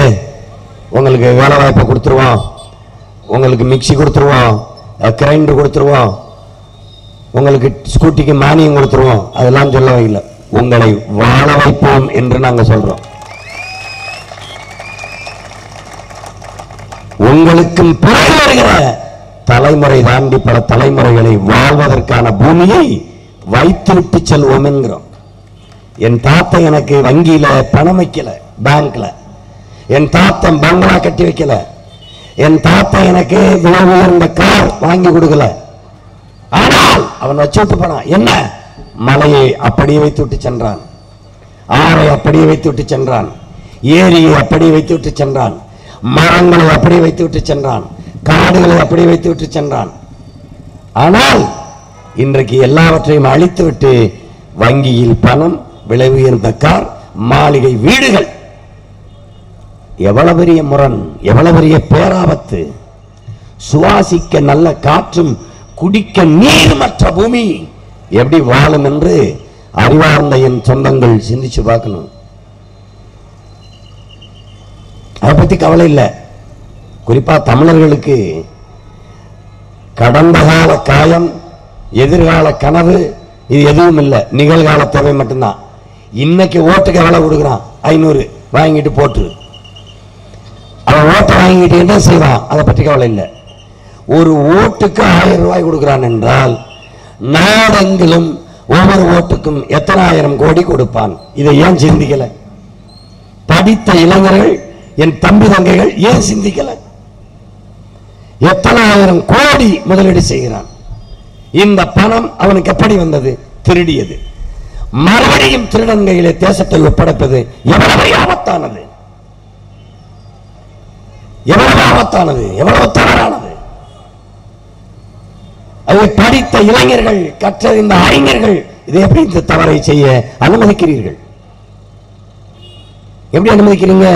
உங்களுக்கு வேலை வாய்ப்பை கொடுத்துருவோம், உங்களுக்கு மிக்சி கொடுத்துருவோம், கிரைண்டர் கொடுத்துருவோம், உங்களுக்கு ஸ்கூட்டிக்கு மானியம் கொடுத்துருவோம், அதெல்லாம் சொல்லவே இல்லை. உங்களை வாழ வைப்போம் என்று நாங்க சொல்றோம். உங்களுக்கும் பிறகு வருகிற தலைமுறை தாண்டி பல தலைமுறைகளை வாழ்வதற்கான பூமியை வைத்துவிட்டு செல்வோம் என்கிறோம். என் தாத்தா எனக்கு வங்கியில பணம் வைக்கல, பேங்க்ல. என் தாத்தன் பங்களா கட்டி வைக்கல. என் தாத்தா எனக்கு விலை உயர்ந்த கார் வாங்கி கொடுக்கல. ஆனால் அவன் வச்சுட்டு போனான். என்ன? மலையை அப்படியே வைத்து விட்டு சென்றான், ஆறை அப்படியே வைத்து விட்டு சென்றான், ஏரியை அப்படியே வைத்து விட்டு சென்றான், மரங்களை அப்படியே வைத்து விட்டு சென்றான், காடுகளை அப்படியே வைத்து விட்டு சென்றான். ஆனால் இன்றைக்கு எல்லாவற்றையும் அழித்துவிட்டு வங்கியில் பணம், விலை உயர்ந்த கார், மாளிகை, வீடுகள். எவ்வளவு பெரிய முரண், எவ்வளவு பெரிய பேராபத்து! சுவாசிக்க நல்ல காற்றும் குடிக்க நீர் மற்ற பூமி எப்படி வாழும் என்று அறிவார்ந்த என் சொந்தங்கள் சிந்திச்சு பார்க்கணும். அதை பத்தி கவலை இல்லை. குறிப்பா தமிழர்களுக்கு கடந்த கால காயம், எதிர்கால கனவு, இது எதுவும் இல்லை. நிகழ்கால தேவை மட்டும்தான். இன்னைக்கு ஓட்டுக்கு எவ்வளவு கொடுக்குறான்? 500 வாங்கிட்டு போட்டு அவன் ஓட்டை வாங்கிட்டு என்ன செய்வான்? அதை பற்றி கவலை இல்லை. ஒரு ஓட்டுக்கு 1000 ரூபாய் கொடுக்கிறான் என்றால் நாடெங்கிலும் ஒவ்வொரு ஓட்டுக்கும் எத்தனை ஆயிரம் கோடி கொடுப்பான். இதை ஏன் சிந்திக்கல? படித்த இளைஞர்கள், என் தம்பி தங்கைகள் ஏன் சிந்திக்கல? எத்தனை ஆயிரம் கோடி முதலீடு செய்கிறான். இந்த பணம் அவனுக்கு எப்படி வந்தது? திருடியது. மறுபடியும் திருடன் கையிலே தேசத்தை ஒப்படைப்பது எவ்வளவு ஆபத்தானது, எவ்வளவு ஆபத்தானது, எவ்வளவு தவறானது! அதை படித்த இளைஞர்கள், கற்றறிந்த அறிஞர்கள் இதை எப்படி இந்த தவறை செய்ய அனுமதிக்கிறீர்கள்? எப்படி அனுமதிக்கிறீங்க?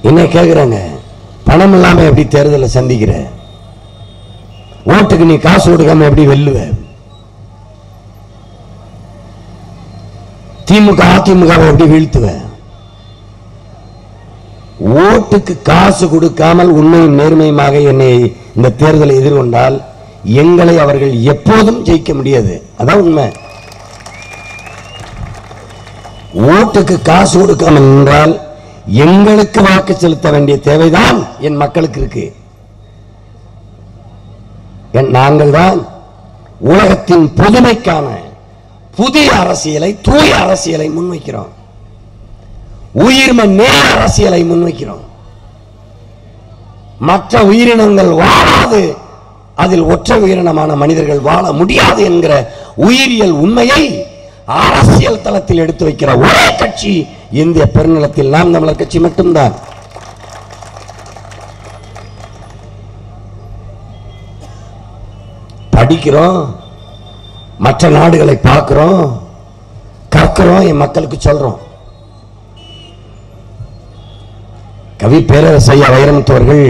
என்ன கேட்கிறாங்க? பணம் இல்லாம எப்படி தேர்தலை சந்திக்கிற? ஓட்டுக்கு நீ காசு கொடுக்காம எப்படி வெல்லுவ? திமுக அதிமுக எப்படி வீழ்த்துவ? ஓட்டுக்கு காசு கொடுக்காமல் உண்மையும் நேர்மையுமாக என்னை இந்த தேர்தலை எதிர்கொண்டால் எங்களை அவர்கள் எப்போதும் ஜெயிக்க முடியாது. அதான் உண்மை. ஓட்டுக்கு காசு கொடுக்காமல் என்றால் எங்களுக்கு வாக்கு செலுத்த வேண்டிய தேவைதான் என் மக்களுக்கு இருக்கு. நாங்கள் தான் உலகத்தின் பொதுமைக்கான புதிய அரசியலை, தூய அரசியலை முன்வைக்கிறோம். உயிர்மை நேர அரசியலை முன்வைக்கிறோம். மற்ற உயிரினங்கள் வாழாது, அதில் ஒற்றை உயிரினமான மனிதர்கள் வாழ முடியாது என்கிற உயிரியல் உண்மையை அரசியல் தளத்தில் எடுத்து வைக்கிற ஒரே கட்சி இந்திய பெருநிலத்தில் நாம் தமிழர் கட்சி மட்டும்தான். படிக்கிறோம், மற்ற நாடுகளை பார்க்கிறோம், கற்கிறோம், என் மக்களுக்கு சொல்றோம். கவி பேரரசு ஐயா வைரமுத்தவர்கள்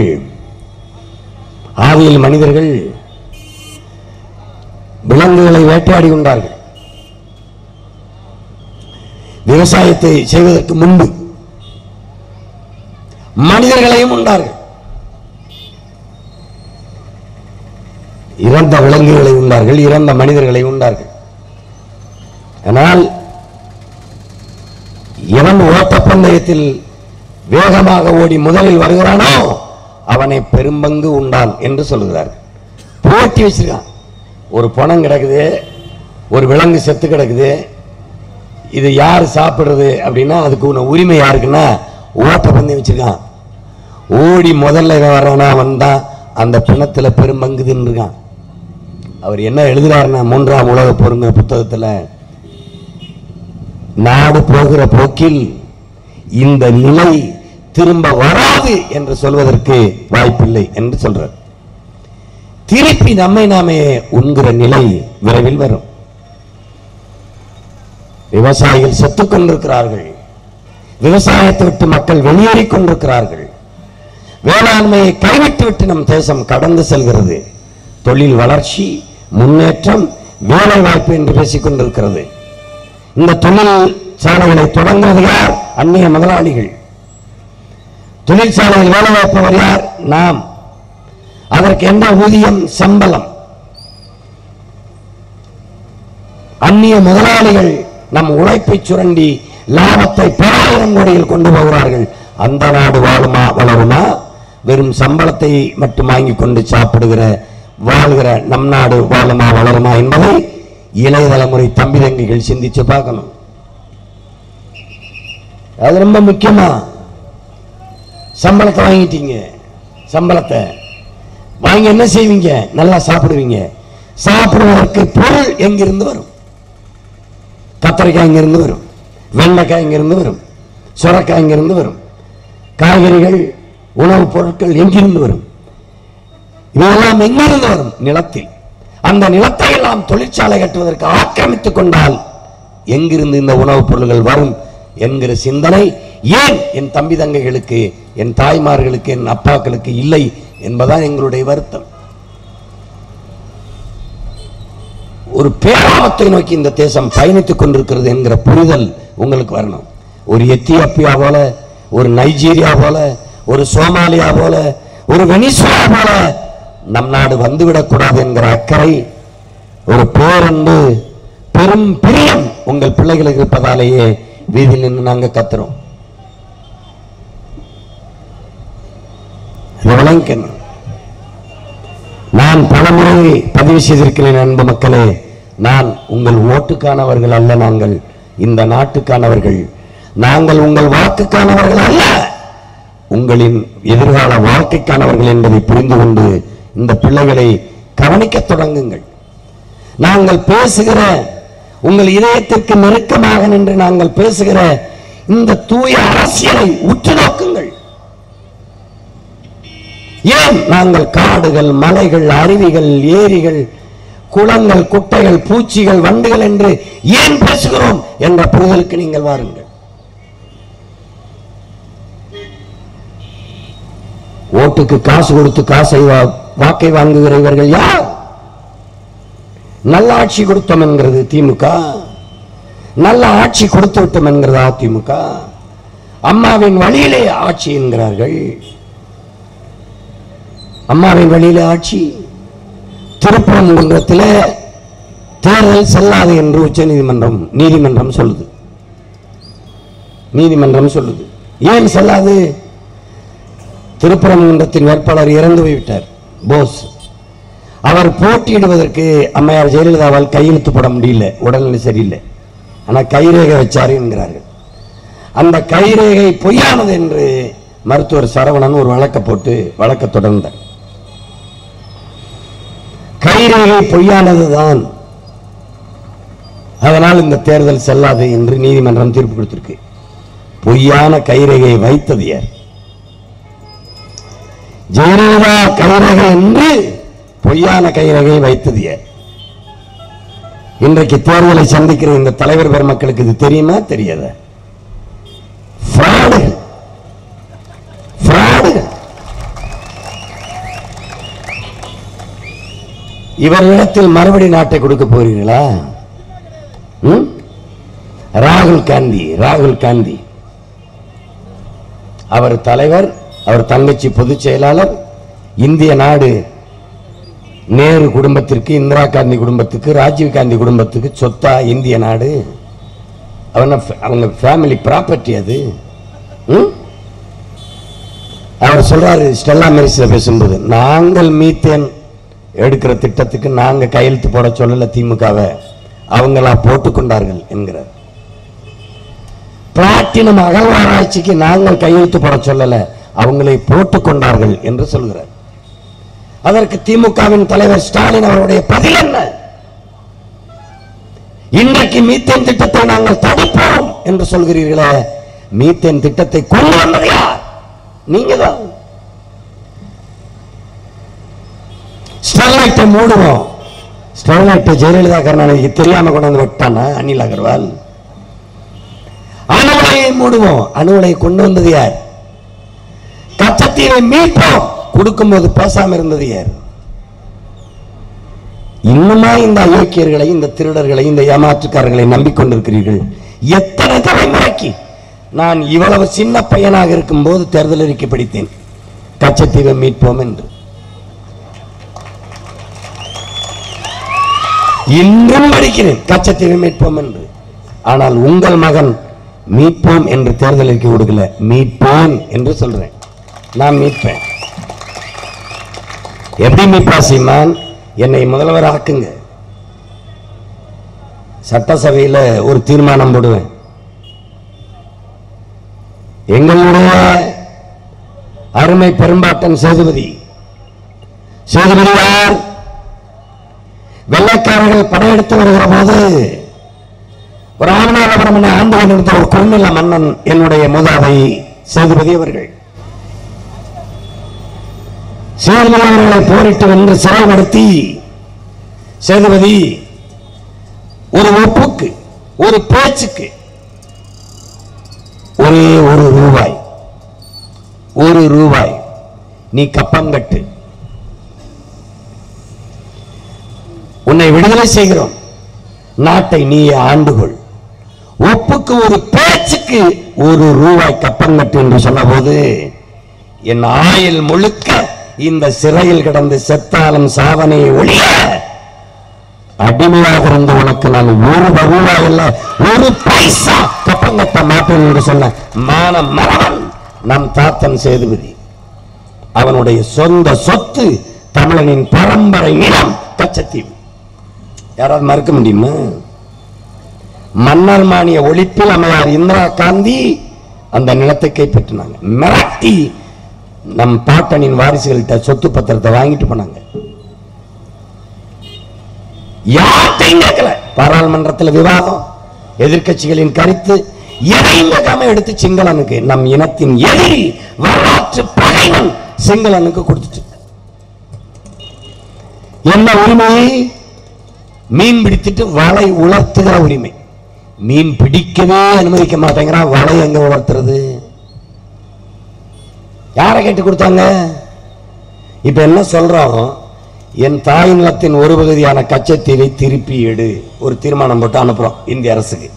ஆதியில் மனிதர்கள் விலங்குகளை வேட்டையாடி கொண்டார்கள். விவசாயத்தை செய்வதற்கு முன்பு மனிதர்களையும் உண்டார்கள். இறந்த விலங்குகளை உண்டார்கள், இறந்த மனிதர்களை உண்டார்கள். ஆனால் எவன் ஓட்டப்பந்தயத்தில் வேகமாக ஓடி முதலில் வருகிறானோ அவனை பெரும்பங்கு உண்டான் என்று சொல்லுகிறார். போட்டி வச்சிருக்கான். ஒரு பணம் கிடக்குது, ஒரு விலங்கு செத்து கிடக்குது, இது யாரு சாப்பிடுறது அப்படின்னா அதுக்கு உரிமை யாருக்குன்னா ஓட்டப்பந்தயம் வச்சிருக்கான். ஓடி முதல்ல வர்றானா அவன் தான் அந்த பிணத்துல பெரும்பங்கு தின்னுருக்கான். அவர் என்ன எழுதுறாருன்னா 3ஆம் உலக போருங்கிற புத்தகத்துல, நாடு போகிற போக்கில் இந்த நிலை திரும்ப வராது என்று சொல்வதற்கு வாய்ப்பில்லை என்று சொல்றார். திருப்பி நம்மை நாமே உண்கிற நிலை விரைவில் வரும். விவசாயிகள் செத்துக் கொண்டிருக்கிறார்கள். விவசாயத்தை விட்டு மக்கள் வெளியேறிக் கொண்டிருக்கிறார்கள். வேளாண்மையை கைவிட்டு விட்டு நம் தேசம் கடந்து செல்கிறது. தொழில் வளர்ச்சி, முன்னேற்றம், வேலை வாய்ப்பு என்று பேசிக் கொண்டிருக்கிறது. இந்த தொழில் சாலைகளை தொடங்குவது யார்? அந்நிய முதலாளிகள். தொழிற்சாலையில் வேலை வாய்ப்பவர் யார்? நாம். அதற்கு என்ன ஊதியம், சம்பளம்? அந்நிய முதலாளிகள் நம் உழைப்பை சுரண்டி லாபத்தை 10,000 கோடியில் கொண்டு போகிறார்கள். அந்த நாடு வாழுமா வளருமா? வெறும் சம்பளத்தை மட்டும் வாங்கி கொண்டு சாப்பிடுகிற வாழ்கிற நம் நாடு வாழுமா வளருமா என்பதை இளைய தலைமுறை தம்பி தங்கிகள் சிந்திச்சு பார்க்கணும். அது ரொம்ப முக்கியமா. சம்பளத்தை வாங்கிட்டீங்க, சம்பளத்தை வாங்கி என்ன செய்வீங்க? நல்லா சாப்பிடுவீங்க. சாப்பிடுவதற்கு பொருள் எங்கிருந்து வரும்? கத்தரிக்காய் எங்கிருந்து வரும்? வெண்டைக்காய் எங்கிருந்து வரும்? சுரைக்காய் எங்கிருந்து வரும்? காய்கறிகள், உணவுப் பொருட்கள் எங்கிருந்து வரும்? இதெல்லாம் எங்கிருந்து வரும்? நிலத்தில். அந்த நிலத்தை எல்லாம் தொழிற்சாலை கட்டுவதற்கு ஆக்கிரமித்துக் கொண்டால் எங்கிருந்து இந்த உணவுப் பொருட்கள் வரும் என்கிற சிந்தனை ஏன் என் தம்பி தங்கைகளுக்கு, என் தாய்மார்களுக்கு, என் அப்பாக்களுக்கு இல்லை என்பதான் எங்களுடைய வருத்தம். ஒரு பேராபத்தை நோக்கி இந்த தேசம் பயணித்துக் கொண்டிருக்கிறது என்கிற புரிதல் உங்களுக்கு வரணும். ஒரு எத்தியோப்பியா போல, ஒரு நைஜீரியா போல, ஒரு சோமாலியா போல, ஒரு வெனிசுலா போல நம் நாடு வந்துவிடக் கூடாது என்கிற அக்கறை, ஒரு பேரன்பு, பெரும் பிரியம் உங்கள் பிள்ளைகளுக்கு இருப்பதாலேயே வீதியில் நின்று நாங்க கத்துறோம். நான் பலமுறை பதிவு செய்திருக்கிறேன் அன்பு மக்களே, நான் உங்கள் ஓட்டுக்கானவர்கள் அல்ல, நாங்கள் இந்த நாட்டுக்கானவர்கள். நாங்கள் உங்கள் வாக்குக்கானவர்கள் அல்ல, உங்களின் எதிர்கால வாழ்க்கைக்கானவர்கள் என்பதை புரிந்து கொண்டு இந்த பிள்ளைகளை கவனிக்க தொடங்குங்கள். நாங்கள் பேசுகிற, உங்கள் இதயத்திற்கு நெருக்கமாக நின்று நாங்கள் பேசுகிற இந்த தூய அரசியலை உற்று நோக்குங்கள். ஏன் நாங்கள் காடுகள், மலைகள், அருவிகள், ஏரிகள், குளங்கள், குட்டைகள், பூச்சிகள், வண்டுகள் என்று ஏன் பேசுகிறோம் என்ற புரிதலுக்கு நீங்கள் வாருங்கள். ஓட்டுக்கு காசு கொடுத்து வாக்கை வாங்குகிறவர்கள் யார்? நல்ல ஆட்சி கொடுத்தோம் என்கிறது திமுக, நல்ல ஆட்சி கொடுத்து விட்டோம் என்கிறது அதிமுக. அம்மாவின் வழியிலே ஆட்சி என்கிறார்கள். அம்மாவின் வழியிலே ஆட்சி. திருப்பரங்குன்றத்தில் தேர்தல் செல்லாது என்று உச்ச நீதிமன்றம் சொல்லுது. நீதிமன்றம் சொல்லுது. ஏன் செல்லாது? திருப்பரங்குன்றத்தின் வேட்பாளர் இறந்து போய்விட்டார், போஸ். அவர் போட்டியிடுவதற்கு அம்மையார் ஜெயலலிதாவால் கையெழுத்து போட முடியல, உடல்நிலை சரியில்லை. ஆனால் கைரேகை வச்சாரு என்கிறார்கள். அந்த கைரேகை பொய்யானது என்று மருத்துவர் சரவணன் ஒரு வழக்க போட்டு வழக்க தொடர்ந்தார். கைரேகை பொய்யானதுதான், அதனால் இந்த தேர்தல் செல்லாது என்று நீதிமன்றம் தீர்ப்பு கொடுத்திருக்கு. பொய்யான கைரேகை வைத்தது யார்? ஜெயலலிதா கைரேகை என்று பொய்யான கைரேகை வைத்தது யார்? இன்றைக்கு தேர்தலை சந்திக்கிற இந்த தலைவர் பெருமக்களுக்கு இது தெரியுமா தெரியாதா? இவர்களிடத்தில் மறுபடி நாட்டை கொடுக்க போறீங்களா? ராகுல் காந்தி அவர் தலைவர், அவர் தங்கச்சி பொதுச் செயலாளர். இந்திய நாடு நேரு குடும்பத்திற்கு, இந்திரா காந்தி குடும்பத்துக்கு, ராஜீவ் காந்தி குடும்பத்துக்கு சொத்தா இந்திய நாடு? அவங்க ஃபேமிலி ப்ராப்பர்ட்டி அது. அவர் சொல்றாரு ஸ்டெல்லா மெரிஸ்ல பேசும்போது, நாங்கள் மீத்தேன் எடுக்கிற திட்டத்துக்கு நாங்க கையெழுத்து போட சொல்லல திமுகவை, அவங்களா போட்டுக்கொண்டார்கள் என்கிறார். பிளாட்டினம் அகழ்வாராய்ச்சிக்கு நாங்கள் கையெழுத்து போட சொல்லல, அவங்களை போட்டுக்கொண்டார்கள் என்று சொல்கிறார். அதற்கு திமுகவின் தலைவர் ஸ்டாலின் அவருடைய பதில் என்ன? இன்றைக்கு மீத்தேன் திட்டத்தை நாங்கள் தடுப்போம் என்று சொல்கிறீர்களே, மீத்தேன் திட்டத்தை கொண்டு வந்தது யார்? நீங்க தான். ஸ்டெர்லைட்டை மூடுவோம். ஸ்டெர்லைட்டை ஜெயலலிதா கருணாநிதிக்கு தெரியாம கொண்டு வந்து விட்டானா அனில் அகர்வால்? அணுலையை மூடுவோம். அணுலை கொண்டு வந்தது யார்? கச்சத்தீவை மீட்போம் கொடுக்கும் போது பேசாம இருந்தது யார்? இன்னுமா இந்த அயோக்கியர்களை, இந்த திருடர்களை, இந்த ஏமாற்றுக்காரர்களை நம்பிக்கொண்டிருக்கிறீர்கள்? எத்தனை தலைமுறைக்கு? நான் இவ்வளவு சின்ன பையனாக இருக்கும் போது தேர்தல் அறிக்கை படித்தேன், கச்சத்தீவை மீட்போம் என்று. இன்றும் படிக்கிறேன், கச்சத்தீவை மீட்போம் என்று. ஆனால் உங்கள் மகன் மீட்போம் என்று தேர்தல் அறிக்கை கொடுக்கல, மீட்போம் என்று சொல்றேன். நான் மீட்பேன். எப்படி மீட்பா சீமான்? என்னை முதல்வர் ஆக்குங்க, சட்டசபையில் ஒரு தீர்மானம் போடுவேன். எங்களுடைய அருமை பெரும்பாட்டன் சேதுபதி யார்? வெள்ளைக்காரர்கள் படையெடுத்து வருகிற போது ஒரு ராமநாதபுரம் ஆண்டு கொண்டிருந்த ஒரு குறுநில மன்னன் என்னுடைய மூதாதை சேதுபதி அவர்கள். சேதுபதி அவர்களை போரிட்டு வென்று சிறைப்படுத்தி சேதுபதி ஒரு ஒப்புக்கு, ஒரு பேச்சுக்கு ஒரே ஒரு ரூபாய் நீ கப்பங்கட்டு, உன்னை விடுதலை செய்கிறோம், நாட்டை நீ ஆண்டுகொள். ஒப்புக்கு ஒரு பேச்சுக்கு ஒரு ரூபாய் கப்பங்கட்டு என்று சொன்ன போது, என் ஆயுள் முழுக்க இந்த சிறையில் கிடந்து செத்தாலும் சாவனை ஒழிய அடிமையாக இருந்த உனக்கு நான் ஒரு ரூபாய் இல்ல, ஒரு பைசா கப்பங்கட்ட மாட்டேன் என்று சொன்ன மான மரவன் நம் தாத்தன் சேதுபதி. அவனுடைய சொந்த சொத்து தமிழனின் பரம்பரை நிலம் கச்சத்தீவு. யாராவது மறுக்க முடியுமா? மன்னர் மானிய ஒழிப்பில் அம்மையார் இந்திரா காந்தி அந்த நிலத்தை கைப்பற்றினாங்க. மிரட்டி நம் பாட்டனின் வாரிசுகள்கிட்ட சொத்து பத்திரத்தை வாங்கிட்டு போனாங்க. யார்த்தையும் கேட்கல. பாராளுமன்றத்தில் விவாதம், எதிர்கட்சிகளின் கருத்து எதையும் கேட்காம எடுத்து சிங்களனுக்கு, நம் இனத்தின் எதிரி வரலாற்று பகைவன் சிங்களனுக்கு கொடுத்துட்டு. என்ன உரிமை? மீன் பிடித்துட்டு வலை உலர்த்துகிற உரிமை. மீன் பிடிக்கவே அனுமதிக்க மாட்டேங்கிறான், வலை எங்க உலர்த்துறது? யாரை கேட்டு கொடுத்தாங்க? இப்ப என்ன சொல்றோம்? என் தாய் நிலத்தின் ஒரு பகுதியான கச்சத்தீவை திருப்பி எடு. ஒரு தீர்மானம் போட்டு அனுப்புறோம் இந்திய அரசுக்கு.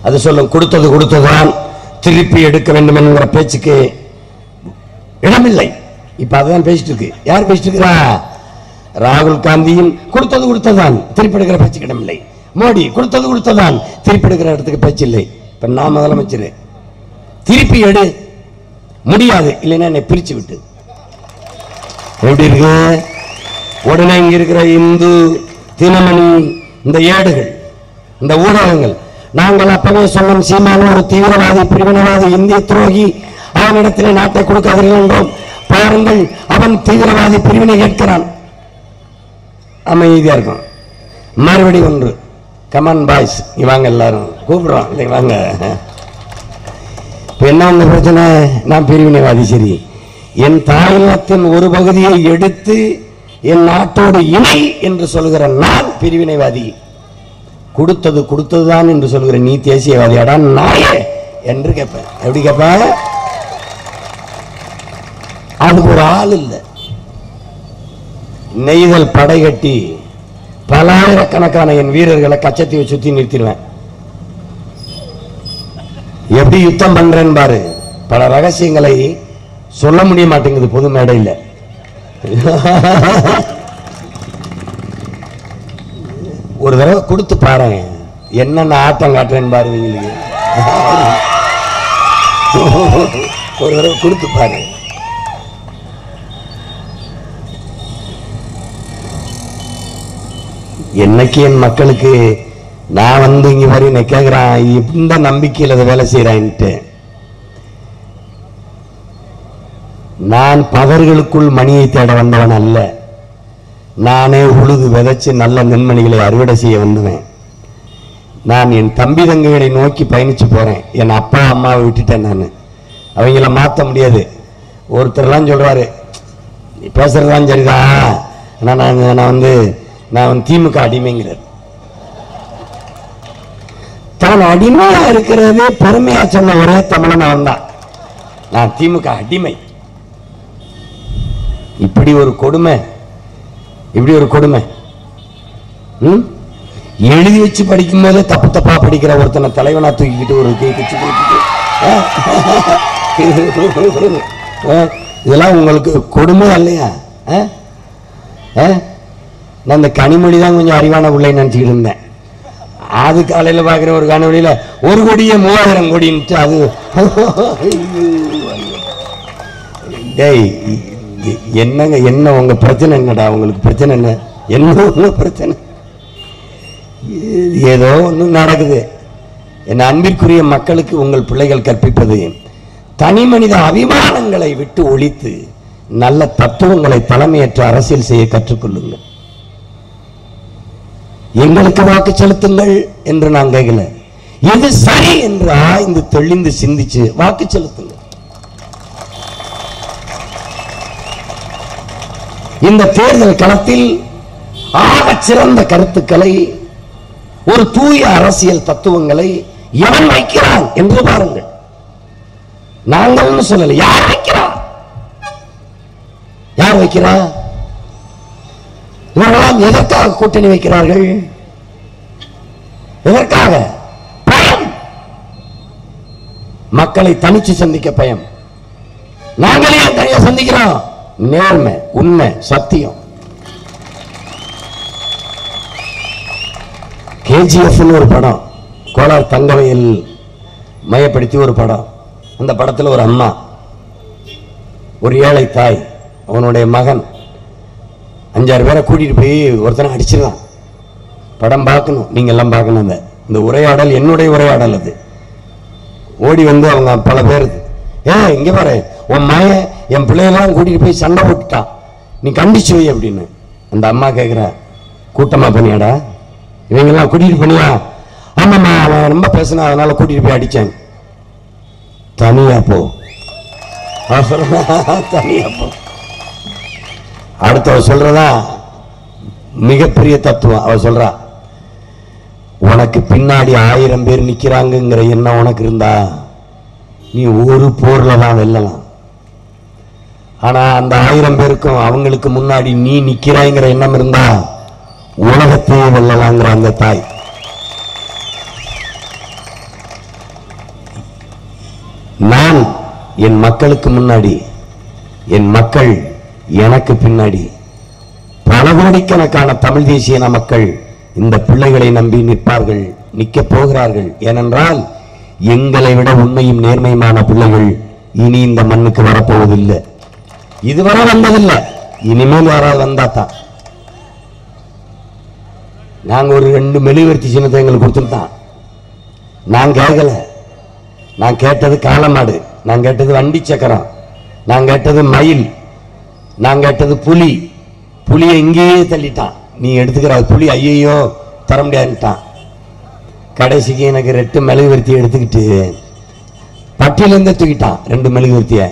அது சொல்லும், கொடுத்ததுதான் திருப்பி எடுக்க வேண்டும் என்கிற பேச்சுக்கு இடமில்லை. இப்ப அதுதான் பேசிட்டு இருக்கு. யார் பேசிட்டு இருக்கிறா? ராகுல் காந்தியும் கொடுத்ததுதான் திருப்பி எடுக்கிற பேச்சுக்கு இடமில்லை. மோடி கொடுத்ததுதான் திருப்பி எடுக்கிற இடத்துக்கு பேச்சு இல்லை. இப்ப நான் முதலமைச்சர், திருப்பி எடு முடியாது, இல்லைன்னா என்னை பிரிச்சு விட்டு. எப்படி இருக்கு? உடனே இங்க இருக்கிற இந்து தினமணி, இந்த ஏடுகள், இந்த ஊடகங்கள், நாங்கள் அப்பவே சொன்னோம், சீமான ஒரு தீவிரவாதி, பிரிவினவாதி, இந்திய துரோகி, அவனிடத்திலே நாட்டை கொடுக்காதீர்கள் என்றோம். பாருங்கள், அவன் தீவிரவாதி, பிரிவினை கேட்கிறான். அமைதியா இருக்கும். மறுபடி ஒன்று, கமான் பாய்ஸ், இவாங்க எல்லாரும் கூப்பிடுறோம் இல்லை வாங்க. என்ன ஒன்று பிரச்சனை? நான் பிரிவினைவாதி. சரி, என் தாயகத்தின் ஒரு பகுதியை எடுத்து என் நாட்டோடு இணை என்று சொல்கிற நான் பிரிவினைவாதி. கொடுத்ததுதான் என்று சொல்கிற நீ தேசியவாதி அடா நாயே என்று கேட்பேன். எப்படி கேட்பேன்? அதுக்கு ஒரு ஆள் இல்லை. நெய்தல் படை கட்டி பலாயிரக்கணக்கான என் வீரர்களை கச்சத்தீவை சுத்தி நிறுத்திடுவேன். எப்படி யுத்தம் பண்றேன் பாரு. பல ரகசியங்களை சொல்ல முடிய மாட்டேங்குது பொது மேடையில். ஒரு தடவை கொடுத்து பாரு, என்னென்ன ஆட்டம் காட்டுறேன்னு பாரு. ஒரு தடவை கொடுத்து பாரு. என்னைக்கு என் மக்களுக்கு நான் இங்க மாதிரி கேட்கிறான், இந்த நம்பிக்கையில் அதை வேலை செய்யறான்ட்டு. நான் பதர்களுக்குள் மணியை தேட வந்தவன் அல்ல. நானே உழுது விதைச்சு நல்ல நெல்மணிகளை அறுவடை செய்ய வந்தவன். நான் என் தம்பி தங்கைகளை நோக்கி பயணிச்சு போறேன். என் அப்பா அம்மாவை விட்டுட்டேன். நான் அவங்கள மாற்ற முடியாது. ஒருத்தர்லாம் சொல்றாரு, பேசுறதுதான் சரிதான், நான் திமுக அடிமைங்கிறார். தான் அடிமையா இருக்கிறது பெருமையா சொன்ன ஒரே தமிழன் அவன் தான். நான் திமுக அடிமை. இப்படி ஒரு கொடுமை, இப்படி ஒரு கொடுமை. எழுதி வச்சு படிக்கும் போதே தப்பு தப்பா படிக்கிற ஒருத்தனை தலைவனா தூக்கிக்கிட்டு ஒரு இதெல்லாம் உங்களுக்கு கொடுமை இல்லையா? நான் இந்த கனிமொழி தான் கொஞ்சம் அறிவான பிள்ளை நினைச்சுக்கிட்டு இருந்தேன். அது காலையில் பார்க்குற ஒரு கனிமொழியில 1 கோடியே 3000 கோடின்ட்டு அது. டேய், என்னங்க என்ன உங்க பிரச்சனை? என்னடா உங்களுக்கு பிரச்சனை? என்ன பிரச்சனை? ஏதோ ஒன்று நடக்குது. என் அன்பிற்குரிய மக்களுக்கு உங்கள் பிள்ளைகள் கற்பிப்பது, தனி மனித அபிமானங்களை விட்டு ஒழித்து நல்ல தத்துவங்களை தலைமையேற்ற அரசியல் செய்ய கற்றுக்கொள்ளுங்கள். எங்களுக்கு வாக்கு செலுத்துங்கள் என்று நான் கேட்கல. எது சரி என்று ஆய்ந்து தெளிந்து சிந்திச்சு வாக்கு செலுத்துங்கள். இந்த தேர்தல் களத்தில் ஆக சிறந்த கருத்துக்களை, ஒரு தூய அரசியல் தத்துவங்களை எவன் வைக்கிறான் என்று பாருங்கள். நாங்கள் சொல்லல, யார் வைக்கிறார்? யார் வைக்கிறார்? இவர்களாம் எதற்காக கூட்டணி வைக்கிறார்கள்? எதற்காக? பயம். மக்களை தனிச்சு சந்திக்க பயம். நாங்களே தனியா சந்திக்கிறோம். நேர்மை, உண்மை, சத்தியம். KGF ஒரு படம், கோலார் தங்கவயல் மையப்படுத்தி ஒரு படம். அந்த படத்தில் ஒரு அம்மா, ஒரு ஏழை தாய், அவனுடைய மகன் 5-6 பேரை கூட்டிட்டு போய் ஒருத்தனை அடிச்சிடலாம். படம் பார்க்கணும், நீங்க எல்லாம் பார்க்கணும். இந்த உரையாடல் என்னுடைய உரையாடல். அது ஓடி வந்து அவங்க பல பேர், இங்க பாரு, உன் மகன் என் பிள்ளையெல்லாம் கூட்டிட்டு போய் சண்டை போட்டுட்டான், நீ கண்டிச்சு வை அப்படின்னு. அந்த அம்மா கேட்குற, கூட்டமா பண்ணியாடா? இவங்கெல்லாம் கூட்டிட்டு பண்ணியா? ஆமாம்மா, அவன் ரொம்ப பேசினா, அதனால கூட்டிட்டு போய் அடிச்சேன். தனியா போ, தனியா போ. அடுத்தவ சொல்றதா மிகப்பெரிய தத்துவம். அவ சொல்றா, உனக்கு பின்னாடி 1000 பேர் நிக்கிறாங்கிற எண்ணம் உனக்கு இருந்தா நீ ஒரு போர்ல தான் வெல்லலாம். ஆனா அந்த 1000 பேருக்கும் அவங்களுக்கு முன்னாடி நீ நிக்கிறாய்ங்கிற எண்ணம் இருந்தா உலகத்தையே வெல்லலாங்கிற அந்த தாய். நான் என் மக்களுக்கு முன்னாடி, என் மக்கள் எனக்கு பின்னாடி, பல கோடிக்கணக்கான தமிழ் தேசிய மக்கள் இந்த பிள்ளைகளை நம்பி நிற்பார்கள், நிற்கப் போகிறார்கள். ஏனென்றால் எங்களை விட உண்மையும் நேர்மையுமான பிள்ளைகள் இனி இந்த மண்ணுக்கு வரப்போவதில்லை. இதுவரை வந்ததில்லை, இனிமேல் யாராவது வந்தாத்தான். நாங்க ஒரு 2 மெழுகுவர்த்தி சின்னத்தை எங்களுக்கு கொடுத்துட்டான். நான் கேட்கல. நான் கேட்டது காளமாடு, நான் கேட்டது வண்டி சக்கரம், நான் கேட்டது மயில், நான் கேட்டது புலி. புலியை இங்கேயே தள்ளிட்டான். நீ எடுத்துக்கிற புலி ஐயோ தர முடியாதுட்டான். கடைசிக்கு எனக்கு 2 மெழுகுவர்த்தி எடுத்துக்கிட்டு பட்டியலேருந்து தூக்கிட்டான் 2 மெழுகுவர்த்திய.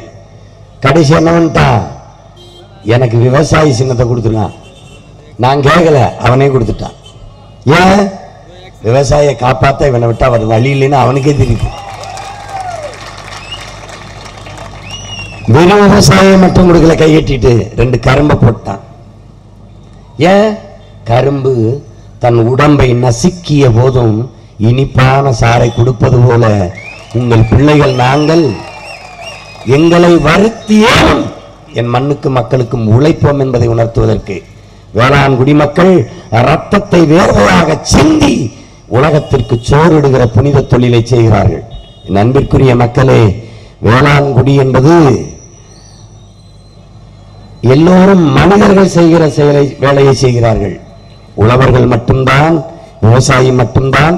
கடைசி என்னவன்ட்டான், எனக்கு விவசாயி சின்னத்தை கொடுத்துருக்கான். நான் கேட்கல, அவனே கொடுத்துட்டான். ஏன்? விவசாயியை காப்பாற்ற இவனை விட்டா அவர் வழி இல்லைன்னு அவனுக்கே தெரியுது. வெறும் விவசாயம் மட்டும் கொடுக்கல, கை கட்டிட்டு 2 கரும்பை போட்டான். ஏன்? கரும்பு தன் உடம்பை நசுக்கிய போதும் இனிப்பான சாறை கொடுப்பது போல உங்கள் பிள்ளைகள் நாங்கள் எங்களை வருத்தியே என் மண்ணுக்கு மக்களுக்கும் உழைப்போம் என்பதை உணர்த்துவதற்கு வேளாண் குடிமக்கள் ரத்தத்தை வேர்வையாக சிந்தி உலகத்திற்கு சோறிடுகிற புனித தொழிலை செய்கிறார்கள். என் அன்பிற்குரிய மக்களே, வேளாண் குடி என்பது எல்லோரும் மனிதர்கள் செய்கிற வேலையை செய்கிறார்கள். உழவர்கள் மட்டும்தான், விவசாயி மட்டும்தான்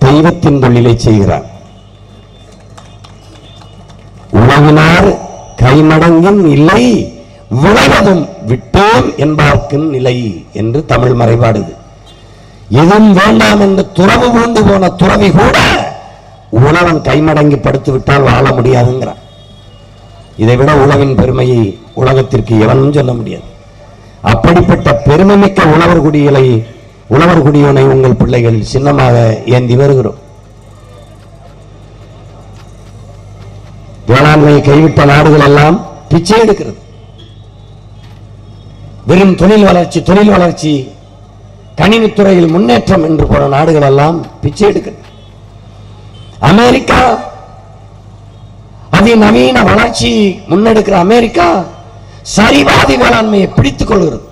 தெய்வத்தின் தொழிலை செய்கிறார். உழவினார் கைமடங்கின் இல்லை, விளைவதும் விட்டோம் என்பார்க்கின் நிலை என்று தமிழ் மறைபாடுது. எதுவும் வேண்டாம் என்று துறவு பூண்டு போன துறவி கூட உழவன் கைமடங்கி படுத்து விட்டால் வாழ முடியாதுங்கிறான். இதை விட உழவின் பெருமையை உலகத்திற்கு எவனும் சொல்ல முடியாது. அப்படிப்பட்ட பெருமைமிக்க உழவர் குடியினை உங்கள் பிள்ளைகள் சின்னமாக ஏந்தி வருகிறோம். வேளாண்மையை கைவிட்ட நாடுகள் எல்லாம் பிச்சை எடுக்கிறது. வெறும் தொழில் வளர்ச்சி கணினித்துறையில் முன்னேற்றம் என்று போன நாடுகள் எல்லாம் பிச்சை எடுக்கிறது. அமெரிக்கா அதிநவீன வளர்ச்சி முன்னெடுக்கிற அமெரிக்கா சரிவாதி வேளாண்மையை பிடித்துக் கொள்கிறது.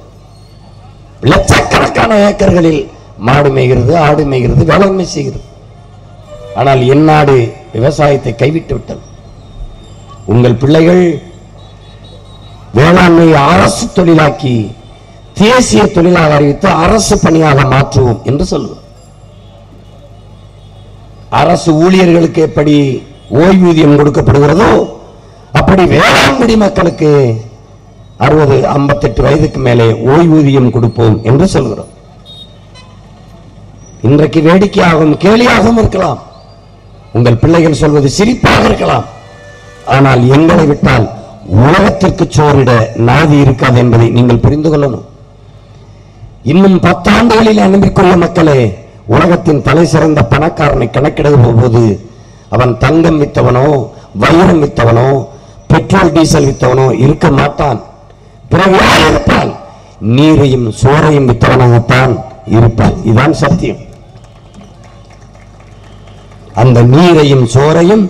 லட்சக்கணக்கான ஏக்கர்களில் மாடு மேய்கிறது, ஆடு மேய்கிறது, வேளாண்மை செய்கிறது. ஆனால் என் நாடு விவசாயத்தை கைவிட்டு விட்டது. உங்கள் பிள்ளைகள் வேளாண்மையை அரசு தொழிலாக்கி தேசிய தொழிலாக அறிவித்து அரசு பணியாக மாற்றுவோம் என்று சொல்லுவோம். அரசு ஊழியர்களுக்கு எப்படி ஓய்வூதியம் கொடுக்கப்படுகிறதோ அப்படி வேளாண்குடி மக்களுக்கு 60-58 வயதுக்கு மேலே ஓய்வூதியம் கொடுப்போம் என்று சொல்கிறோம். இன்றைக்கு வேடிக்கையாகவும் கேலியாகவும் இருக்கலாம், உங்கள் பிள்ளைகள் சொல்வது சிரிப்பாக இருக்கலாம். ஆனால் எங்களை விட்டால் உலகத்திற்கு சோறிட நாதி இருக்காது என்பதை நீங்கள் புரிந்து கொள்ளணும். இன்னும் 10 ஆண்டுகளில் அனுப்பிக்கொள்ள மக்களே, உலகத்தின் தலை சிறந்த பணக்காரனை கணக்கிடுகிற போது அவன் தங்கம் வித்தவனோ வைரம் வித்தவனோ பெட்ரோல் டீசல் வித்தவனோ இருக்க மாட்டான். பிறகு யார் இருப்பான்? நீரையும் சோறையும் வித்தவனாகத்தான் இருப்பான். இதுதான் சத்தியம். அந்த நீரையும் சோறையும்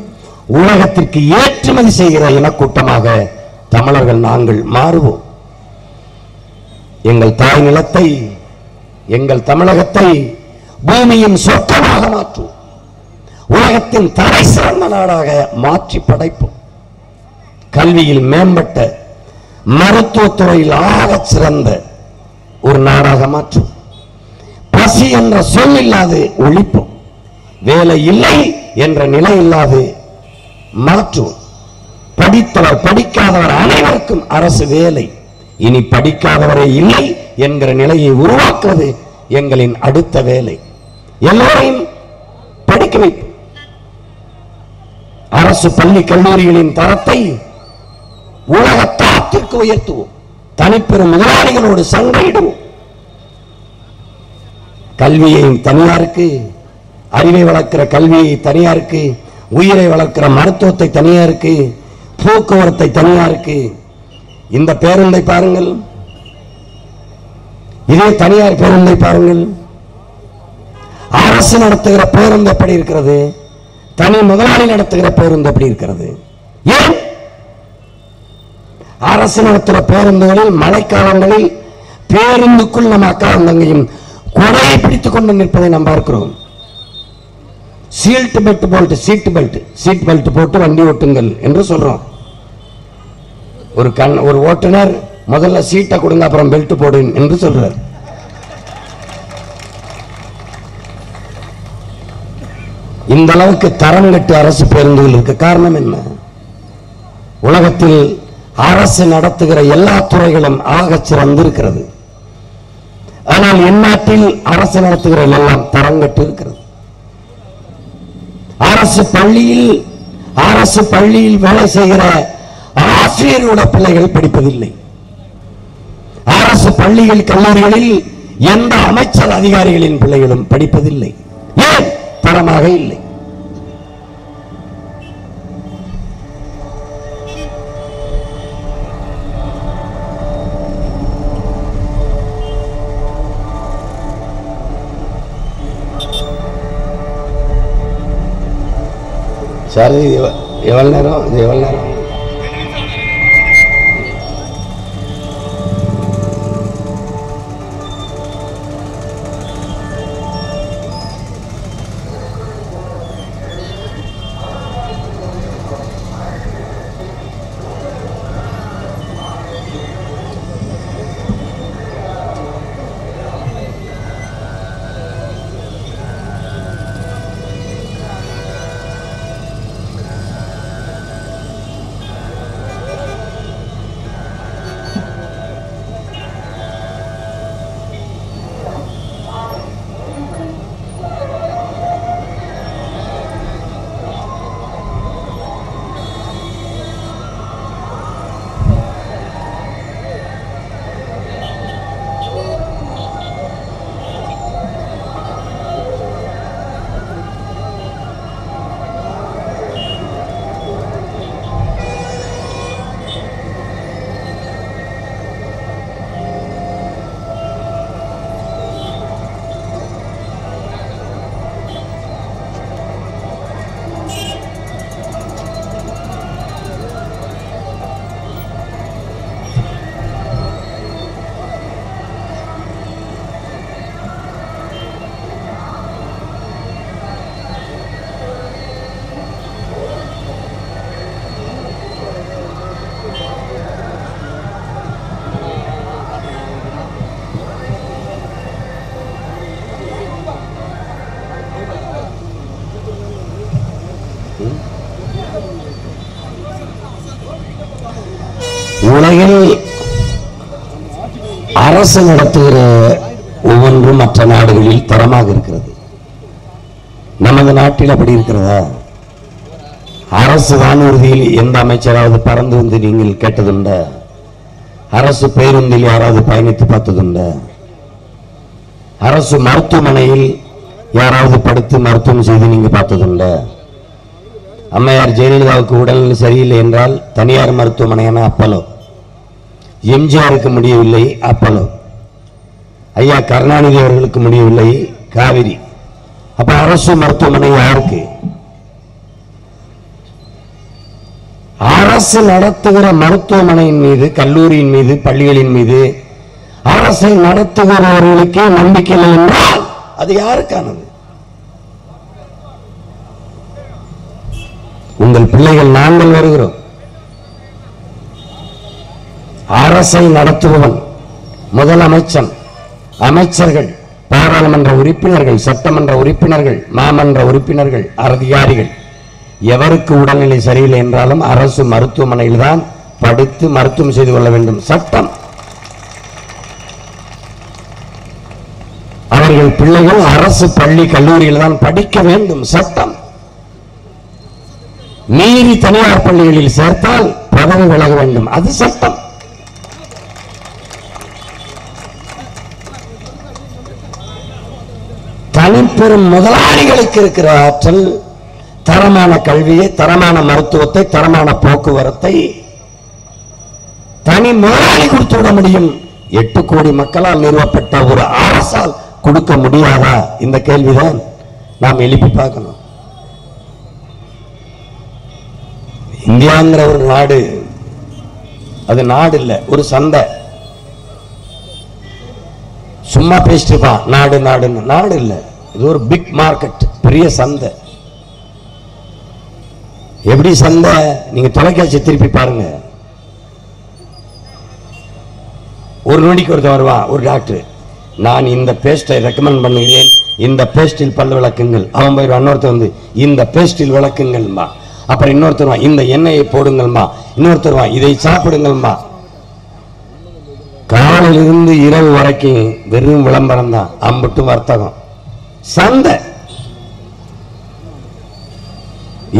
உலகத்திற்கு ஏற்றுமதி செய்கிற இனக்கூட்டமாக தமிழர்கள் நாங்கள் மாறுவோம். எங்கள் தாய் நிலத்தை, எங்கள் தமிழகத்தை பூமியின் சொர்க்கமாக மாற்றுவோம். உலகத்தின் தலை சிறந்த நாடாக மாற்றி படைப்போம். கல்வியில் மேம்பட்ட, மருத்துவத்துறையில் ஆகச் சிறந்த ஒரு நாடாக மாற்றும். பசி என்ற சொல் இல்லாது ஒழிப்போம். வேலை இல்லை என்ற நிலை இல்லாது மாற்றுவோம். படித்தவர் படிக்காதவர் அனைவருக்கும் அரசு வேலை. இனி படிக்காதவரே இல்லை என்கிற நிலையை உருவாக்குவது எங்களின் அடுத்த வேலை. எல்லோரையும் படிக்க வைப்போம். அரசு பள்ளி கல்லூரிகளின் தரத்தை உலக தரத்திற்கு உயர்த்துவோம். தனிப்பெரும் முதலாளிகளோடு சண்டையிடுவோம். கல்வியை தனியாருக்கு, அறிவை வளர்க்கிற கல்வியை தனியாருக்கு, உயிரை வளர்க்கிற மருத்துவத்தை தனியாருக்கு, போக்குவரத்தை தனியாருக்கு, இந்த பேருந்தை பாருங்கள், இதே தனியார் பேருந்தை பாருங்கள். அரசு நடத்துகிற பேருந்து எப்படி இருக்கிறது, தனி முதலாளி நடத்துகிற பேருந்து எப்படி இருக்கிறது? ஏன் அரசு நடத்துகிற பேருந்துகளில் மழைக்காலங்களில் பேருந்துக்குள் நம்ம அக்காவும் தங்கையும் கொடையை பிடித்துக் கொண்டு நிற்பதை நாம் பார்க்கிறோம். சீட் பெல்ட் போட்டு வண்டி ஓட்டுங்கள் என்று சொல்றோம். ஒரு ஓட்டுநர் முதல்ல சீட்டை கொடுங்க அப்புறம் பெல்ட் போடு என்று சொல்றார். இந்த அளவுக்கு தரம் கட்டு அரசு பேருந்துகள் இருக்க காரணம் என்ன? உலகத்தில் அரசு நடத்துகிற எல்லா துறைகளும் ஆக சிறந்திருக்கிறது. ஆனால் என் நாட்டில் அரசு நடத்துகிற எல்லாம் தரம் கட்டு இருக்கிறது. அரசு பள்ளியில் வேலை செய்கிற ஆசிரியரோட பிள்ளைகள் படிப்பதில்லை. அரசு பள்ளிகள் கல்லூரிகளில் எந்த அமைச்சர் அதிகாரிகளின் பிள்ளைகளும் படிப்பதில்லை. ஏன்? தரமாக இல்லை. சரி, எவ்வளவு நேரம்? உலகில் அரசு நடத்துகிற ஒவ்வொன்றும் மற்ற நாடுகளில் தரமாக இருக்கிறது. நமது நாட்டில் அப்படி இருக்கிறதா? அரசு வானூர்தியில் எந்த அமைச்சராவது பறந்து வந்து நீங்கள் கேட்டதுண்டா? அரசு பேருந்தில் யாராவது பயணித்து பார்த்ததுண்டா? அரசு மருத்துவமனையில் யாராவது படுத்து மருத்துவம் செய்து நீங்க பார்த்ததுண்டா? அம்மையார் ஜெயலலிதாவுக்கு உடல்நிலை சரியில்லை என்றால் தனியார் மருத்துவமனையான அப்பலோ, எம்ஜிஆருக்கு முடியவில்லை அப்பலோ, ஐயா கருணாநிதி அவர்களுக்கு முடியவில்லை காவிரி. அப்ப அரசு மருத்துவமனை யாருக்கு? அரசு நடத்துகிற மருத்துவமனையின் மீது, கல்லூரியின் மீது, பள்ளிகளின் மீது அரசை நடத்துகிறவர்களுக்கே நம்பிக்கை இல்லை என்றால் அது யாருக்கானது? உங்கள் பிள்ளைகள் நாங்கள் வருகிறோம். அரசை நடத்துபவன் முதலமைச்சன், அமைச்சர்கள், பாராளுமன்ற உறுப்பினர்கள், சட்டமன்ற உறுப்பினர்கள், மாமன்ற உறுப்பினர்கள், அதிகாரிகள் எவருக்கு உடல்நிலை சரியில்லை என்றாலும் அரசு மருத்துவமனையில் தான் படித்து மருத்துவம் செய்து கொள்ள வேண்டும். சட்டம். அவர்கள் பிள்ளைகள் அரசு பள்ளி கல்லூரியில் தான் படிக்க வேண்டும். சட்டம். மீறி தனியார் பள்ளிகளில் சேர்த்தால் பதவி விலக வேண்டும். அது சட்டம். தனிப்பெரும் முதலாளிகளுக்கு இருக்கிற ஆற்றல் தரமான கல்வியை, தரமான மருத்துவத்தை, தரமான போக்குவரத்தை தனி முதலாளி கொடுத்து விட முடியும். 8 கோடி மக்களால் நிறுவப்பட்ட ஒரு அரசால் கொடுக்க முடியாதா? இந்த கேள்விதான் நாம் எழுப்பி பார்க்கணும். இந்தியாங்கிற ஒரு நாடு, அது நாடு இல்ல, ஒரு சந்தை. சும்மா பேசிட்டு இருப்பான் நாடு நாடுன்னு. நாடு இல்ல, இது ஒரு பிக் மார்க்கெட், பெரிய சந்தை. எப்படி சந்தை? நீங்க தொலைக்காட்சி திருப்பி பாருங்க. ஒரு நொடிக்கு ஒருத்தர் வருவான், ஒரு டாக்டர், நான் இந்த பேஸ்டை ரெக்கமெண்ட் பண்ணுகிறேன், இந்த பேஸ்டில் பல் விளக்குங்கள். அவன் போய் இன்னொருத்தர் வந்து இந்த பேஸ்டில் விளக்குங்கள்மா. அப்புறம் இன்னொருத்தருவா இந்த எண்ணெயை போடுங்கள்மா. இன்னொருத்தருவா இதை சாப்பிடுங்கள்மா. காலையிலிருந்து இரவு வரைக்கும் வெறும் விளம்பரம் தான், அம்பட்டு வர்த்தகம், சந்தை.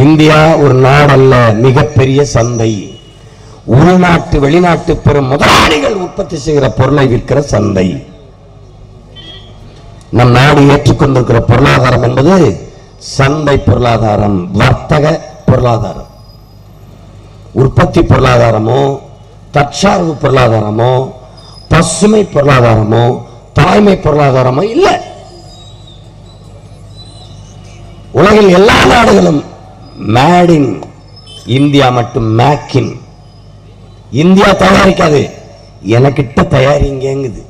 இந்தியா ஒரு நாடல்ல, மிகப்பெரிய சந்தை. உள்நாட்டு வெளிநாட்டு பெரும் முதலாளிகள் உற்பத்தி செய்கிற பொருளை விற்கிற சந்தை. நம் நாடு ஏற்றுக்கொண்டிருக்கிற பொருளாதாரம் என்பது சந்தை பொருளாதாரம், வர்த்தக பொருளாதாரம். உற்பத்தி பொருளாதாரமோ, தற்சார்பு பொருளாதாரமோ, பசுமை பொருளாதாரமோ, தாய்மை பொருளாதாரமோ இல்ல. உலகில் எல்லா நாடுகளும் மேட் இன் இந்தியா, மட்டும் மேக் இன் இந்தியா தயாரிக்காது, எனக்கிட்ட தயாரிங்கங்குது.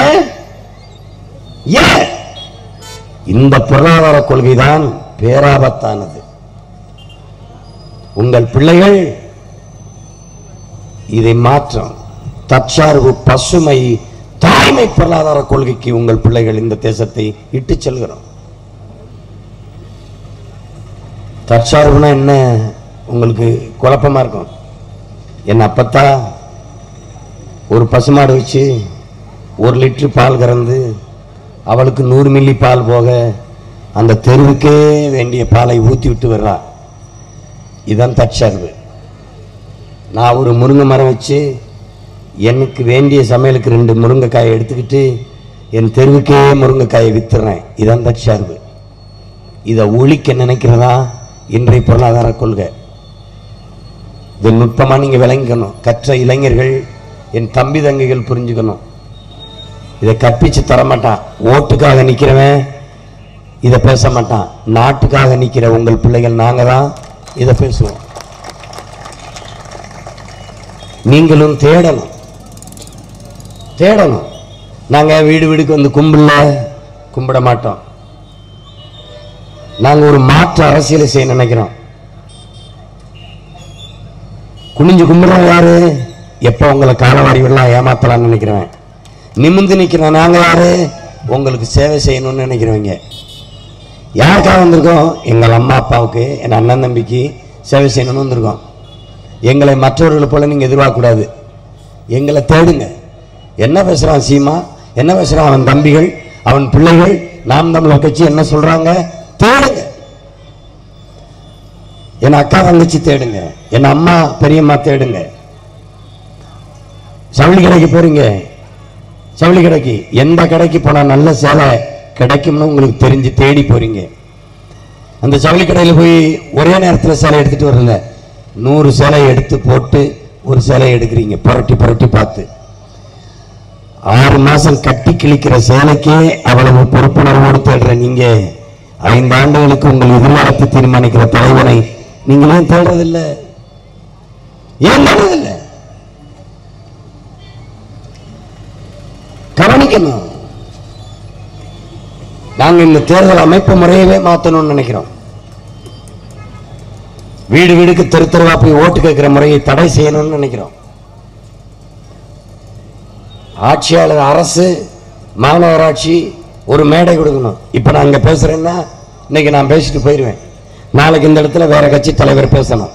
ஏன்? ஏன்? இந்த பொருளாதார கொள்கைதான் பேராபத்தானது. உங்கள் பிள்ளைகள் இதை மாற்றம், தற்சார்பு, பசுமை, தாய்மை பொருளாதார கொள்கைக்கு உங்கள் பிள்ளைகள் இந்த தேசத்தை இட்டு செல்கிறோம். தற்சார்புனா என்ன? உங்களுக்கு குழப்பமா இருக்கும். என் அப்பத்தா ஒரு பசுமாடு வச்சு 1 லிட்டர் பால் கறந்து அவளுக்கு 100 மில்லி பால் போக அந்த தெருவுக்கே வேண்டிய பாலை ஊற்றி விட்டு வர்றா. இதுதான் தற்சார்பு. நான் ஒரு முருங்கை மரம் வச்சு எனக்கு வேண்டிய சமையலுக்கு 2 முருங்கைக்காயை எடுத்துக்கிட்டு என் தெருவுக்கே முருங்கைக்காயை வித்துறேன். இதுதான் தற்சார்பு. இதை ஒழிக்க நினைக்கிறதா இன்றைய பொருளாதார கொள்கை. இது நுட்பமா நீங்க விளங்கிக்கணும். கற்ற இளைஞர்கள், என் தம்பி தங்கைகள் புரிஞ்சுக்கணும். இதை கற்பிச்சு தரமாட்டான். ஓட்டுக்காக நிக்கிறவன் இதை பேச மாட்டான். நாட்டுக்காக நிக்கிற உங்கள் பிள்ளைகள் நாங்க தான் இதை பேசுவோம். நீங்களும் தேடணும், தேடணும். நாங்க வீடு வீடுக்கு வந்து கும்பிட மாட்டோம். நாங்க ஒரு மாற்று அரசியலை செய்ய நினைக்கிறோம். குனிஞ்சு கும்பிடுறோம் யாரு? எப்ப உங்களை காலவாரி விடலாம் ஏமாத்தலாம்னு நினைக்கிறவன். நிமிந்து நிக்கிறோம் நாங்க யாரு? உங்களுக்கு சேவை செய்யணும்னு நினைக்கிறவங்க. யாருக்காக வந்திருக்கோம்? எங்கள் அம்மா அப்பாவுக்கு, என் அண்ணன் தம்பிக்கு சேவை செய்யணும்னு வந்திருக்கோம். எங்களை மற்றவர்களை போல நீங்க எதிர்பார்க்க கூடாது. எங்களை தேடுங்க. என்ன பேசுறான் சீமா, என்ன பேசுறான் அவன் தம்பிகள், அவன் பிள்ளைகள், நாம் தமிழர் கட்சி என்ன சொல்றாங்க? தேடுங்க. என் அக்கா தங்கச்சி தேடுங்க, என் அம்மா பெரியம்மா தேடுங்க. ஜவுளி கடைக்கு போறீங்க, ஜவுளி கடைக்கு எந்த கடைக்கு போனா நல்ல சேலை கிடைக்கும்னு உங்களுக்கு தெரிஞ்சு தேடி போறீங்க. அந்த ஜவுளி கடையில் போய் ஒரே நேரத்தில் சேலை எடுத்துட்டு வரல, 100 சேலை எடுத்து போட்டு ஒரு சேலை எடுக்கிறீங்க, புரட்டி புரட்டி பார்த்து. 6 மாசம் கட்டி கிழிக்கிற சேலைக்கே அவ்வளவு பொறுப்புணர்வோடு தேடுற நீங்க 5 ஆண்டுகளுக்கு உங்கள் எதிர்காலத்தை தீர்மானிக்கிற தலைவனை நீங்களே தேடுறதில்லை. ஏன் தேடுறதில்லை? கவனிக்கணும். நாங்க இந்த தேர்தல் அமைப்பு முறையவே மாற்றணும்னு நினைக்கிறோம். வீடு வீடுக்கு தெரு தெருவா போய் ஓட்டு கேட்கிற முறையை தடை செய்யணும்னு நினைக்கிறோம். ஆட்சியாளர் அரசு, மாநகராட்சி ஒரு மேடை கொடுக்கணும். இப்ப நான் இங்க பேசுறேன்னா இன்னைக்கு நான் பேசிட்டு போயிடுவேன். நாளைக்கு இந்த இடத்துல வேற கட்சி தலைவர் பேசணும்,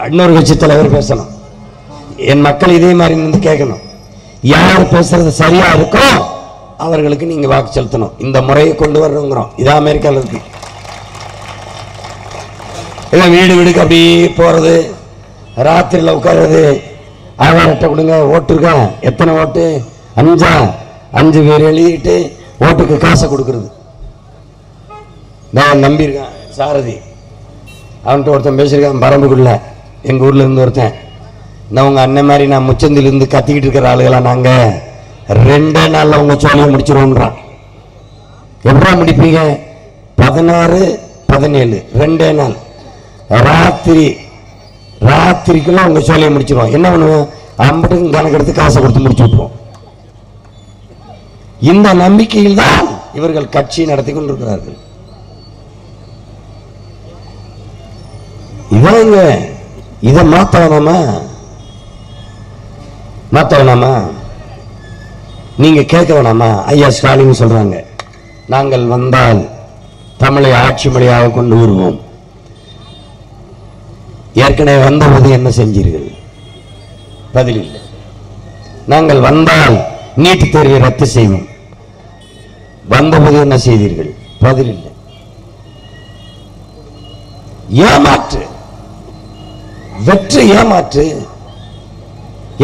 இன்னொரு கட்சி தலைவர் பேசணும். என் மக்கள் இதே மாதிரி இருந்து கேட்கணும். யார் பேசுறது சரியா இருக்கோ அவர்களுக்கு நீங்க வாக்கு செலுத்தணும். இந்த முறையை கொண்டு வரணுங்கிறோம். இதான் அமெரிக்காவில் இருக்கு. வீடு வீடுக்கு அப்படி போறது, ராத்திரியில் உட்கார்றது, ஆதார் அட்டை கொடுங்க, ஓட்டு இருக்கா, எத்தனை ஓட்டு, 5 பேர் எழுதிட்டு ஓட்டுக்கு காசை கொடுக்கறது. நான் நம்பியிருக்கேன் சாரதி, அவன்கிட்ட ஒருத்தன் பேசியிருக்கான் பரம்புக்குள்ள, எங்க ஊர்ல இருந்து ஒருத்தன், நான் உங்க அண்ணன் மாதிரி நான் முச்சந்திலிருந்து கத்திக்கிட்டு இருக்கிற ஆளுகளா நாங்க 2 நாள்ல உங்க சோழியை முடிச்சிருவோம்ன்றான். எப்படா முடிப்பீங்க? 16, 17 2 நாள். ராத்திரிக்குள்ள உங்க சோழியை முடிச்சிருவோம். என்ன பண்ணுவோம்? 50 கணக்கு எடுத்து காசை கொடுத்து முடிச்சு விட்டுருவோம். இந்த நம்பிக்கையில் தான் இவர்கள் கட்சி நடத்தி கொண்டிருக்கிறார்கள். இவங்க இதை மாத்த வேணாமா? நீங்க கேட்க வேணாமா? ஐயா ஸ்டாலின் சொல்றாங்க, நாங்கள் வந்தால் தமிழை ஆட்சி மொழியாக கொண்டு வருவோம். ஏற்கனவே வந்தபோது என்ன செஞ்சீர்கள்? பதில் இல்லை. நாங்கள் வந்தால் நீட் தேர்வை ரத்து செய்வோம். வந்தபோது என்ன செய்தீர்கள்? பதில் இல்லை. ஏமாற்று, வெற்று ஏமாற்று.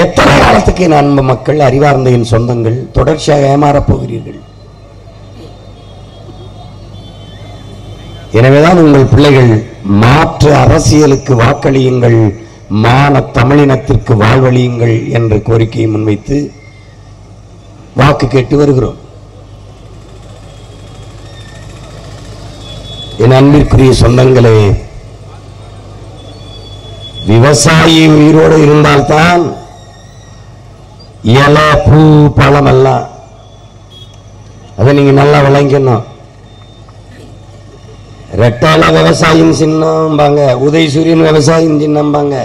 எத்தனை காலத்துக்கு அன்பு மக்கள், அறிவார்ந்த என் சொந்தங்கள் தொடர்ச்சியாக ஏமாறப் போகிறீர்கள்? எனவேதான் உங்கள் பிள்ளைகள் மாற்று அரசியலுக்கு வாக்களியுங்கள், மான தமிழினத்திற்கு வாழ்வழியுங்கள் என்ற கோரிக்கையை முன்வைத்து வாக்கு கேட்டு வருகிறோம். என் அன்பிற்குரிய சொந்தங்களே, விவசாயி உயிரோடு இருந்தால்தான் இலை பூ பழம் எல்லாம். அதை நீங்க நல்லா விளங்கணும். ரெட்டால விவசாயம் சின்னம்பாங்க, உதயசூரியன் விவசாயம் சின்னம்பாங்க.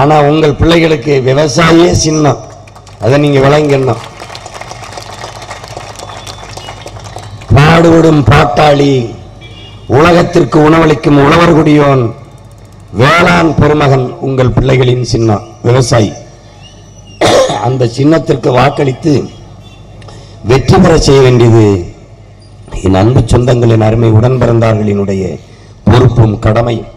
ஆனா உங்கள் பிள்ளைகளுக்கு விவசாயியே சின்னம். அதை நீங்க விளங்கணும். பாடுபடும் பாட்டாளி, உலகத்திற்கு உணவளிக்கும் உழவர்குடியோன், வேளாண் பெருமகன் உங்கள் பிள்ளைகளின் சின்னம் விவசாயி. அந்த சின்னத்திற்கு வாக்களித்து வெற்றி பெற செய்ய வேண்டியது என் அன்பு சொந்தங்களின் அருமை உடன் பிறந்தார்களினுடைய பொறுப்பும் கடமையும்.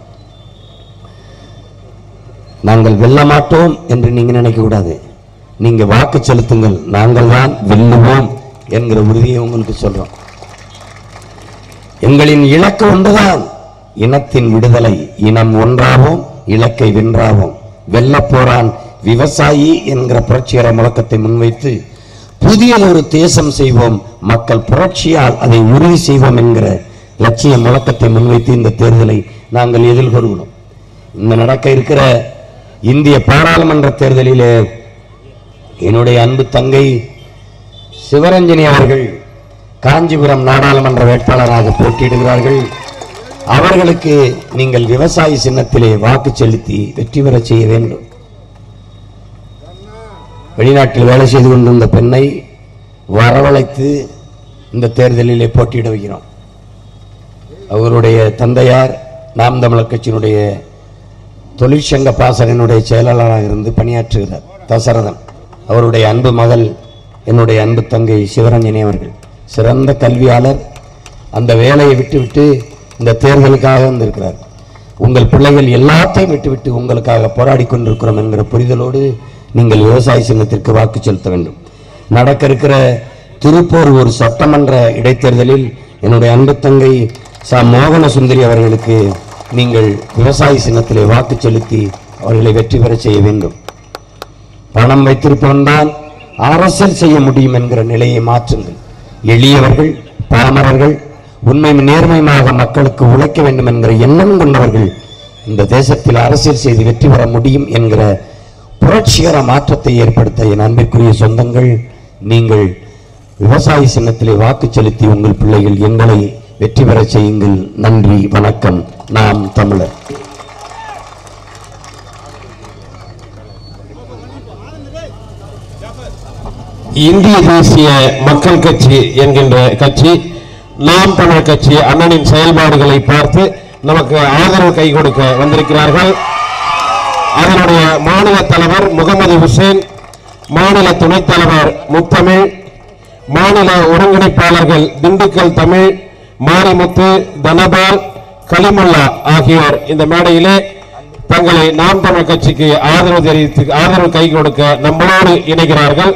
நாங்கள் வெல்ல மாட்டோம் என்று நீங்க நினைக்க கூடாது. நீங்க வாக்கு செலுத்துங்கள், நாங்கள் தான் வெல்லுவோம் என்கிற உறுதியை உங்களுக்கு சொல்றோம். எங்களின் இலக்கு ஒன்றுதான், இனத்தின் விடுதலை. இனம் ஒன்றாவோம், இலக்கை வென்றாவோம். வெல்ல போரான் விவசாயி என்கிற புரட்சிகர முழக்கத்தை முன்வைத்து புதிய ஒரு தேசம் செய்வோம், மக்கள் புரட்சியால் அதை உறுதி செய்வோம் என்கிற லட்சிய முழக்கத்தை முன்வைத்து இந்த தேர்தலை நாங்கள் எதிர்கொள்கிறோம். இந்த நடக்க இருக்கிற இந்திய பாராளுமன்ற தேர்தலிலே என்னுடைய அன்பு தங்கை சிவரஞ்சனி அவர்கள் காஞ்சிபுரம் நாடாளுமன்ற வேட்பாளராக போட்டியிடுகிறார்கள். அவர்களுக்கு நீங்கள் விவசாயி சின்னத்திலே வாக்கு செலுத்தி வெற்றி பெற செய்ய வேண்டும். வெளிநாட்டில் வேலை செய்து கொண்டிருந்த பெண்ணை வரவழைத்து இந்த தேர்தலிலே போட்டியிட வைக்கிறோம். அவருடைய தந்தையார் நாம் தமிழர் கட்சியினுடைய தொழிற்சங்க பாசகனுடைய செயலாளராக இருந்து பணியாற்றுகிறார் தசரதன். அவருடைய அன்பு மகள் என்னுடைய அன்பு தங்கை சிவரஞ்சனி அவர்கள் சிறந்த கல்வியாளர். அந்த வேலையை விட்டுவிட்டு இந்த தேர்தலுக்காக வந்திருக்கிறார். உங்கள் பிள்ளைகள் எல்லாத்தையும் விட்டுவிட்டு உங்களுக்காக போராடி கொண்டிருக்கிறோம் என்கிற புரிதலோடு நீங்கள் விவசாய சின்னத்திற்கு வாக்கு செலுத்த வேண்டும். நடக்க இருக்கிற திருப்பூர் ஒரு சட்டமன்ற இடைத்தேர்தலில் என்னுடைய அன்பு தங்கை மோகன சுந்தரி அவர்களுக்கு நீங்கள் விவசாய சின்னத்திலே வாக்கு செலுத்தி அவர்களை வெற்றி பெற செய்ய வேண்டும். பணம் வைத்திருப்பவன் தான் அரசியல் செய்ய முடியும் என்கிற நிலையை மாற்றுங்கள். எளியவர்கள், பாமரர்கள், உண்மை நேர்மையாக மக்களுக்கு உழைக்க வேண்டும் என்கிற எண்ணம் கொண்டவர்கள் இந்த தேசத்தில் அரசியல் செய்து வெற்றி பெற முடியும் என்கிற புரட்சிகர மாற்றத்தை ஏற்படுத்த என் அன்பிற்குரிய சொந்தங்கள், நீங்கள் விவசாய சின்னத்திலே வாக்கு செலுத்தி உங்கள் பிள்ளைகள் எங்களை வெற்றி பெற செய்யுங்கள். நன்றி, வணக்கம். நாம் தமிழர். இந்திய தேசிய மக்கள் கட்சி என்கின்ற கட்சி நாம் தமிழர் கட்சி அண்ணனின் செயல்பாடுகளை பார்த்து நமக்கு ஆதரவு கை கொடுக்க வந்திருக்கிறார்கள். அதனுடைய மாநில தலைவர் முகமது ஹுசேன், மாநில துணைத் தலைவர் முத்தமிழ், மாநில ஒருங்கிணைப்பாளர்கள் திண்டுக்கல் தமிழ், மாரிமுத்து, தனபால், கலிமுல்லா ஆகியோர் இந்த மேடையிலே தங்களை நாம் தமிழர் கட்சிக்கு ஆதரவு கை கொடுக்க நம்மளோடு இணைகிறார்கள்.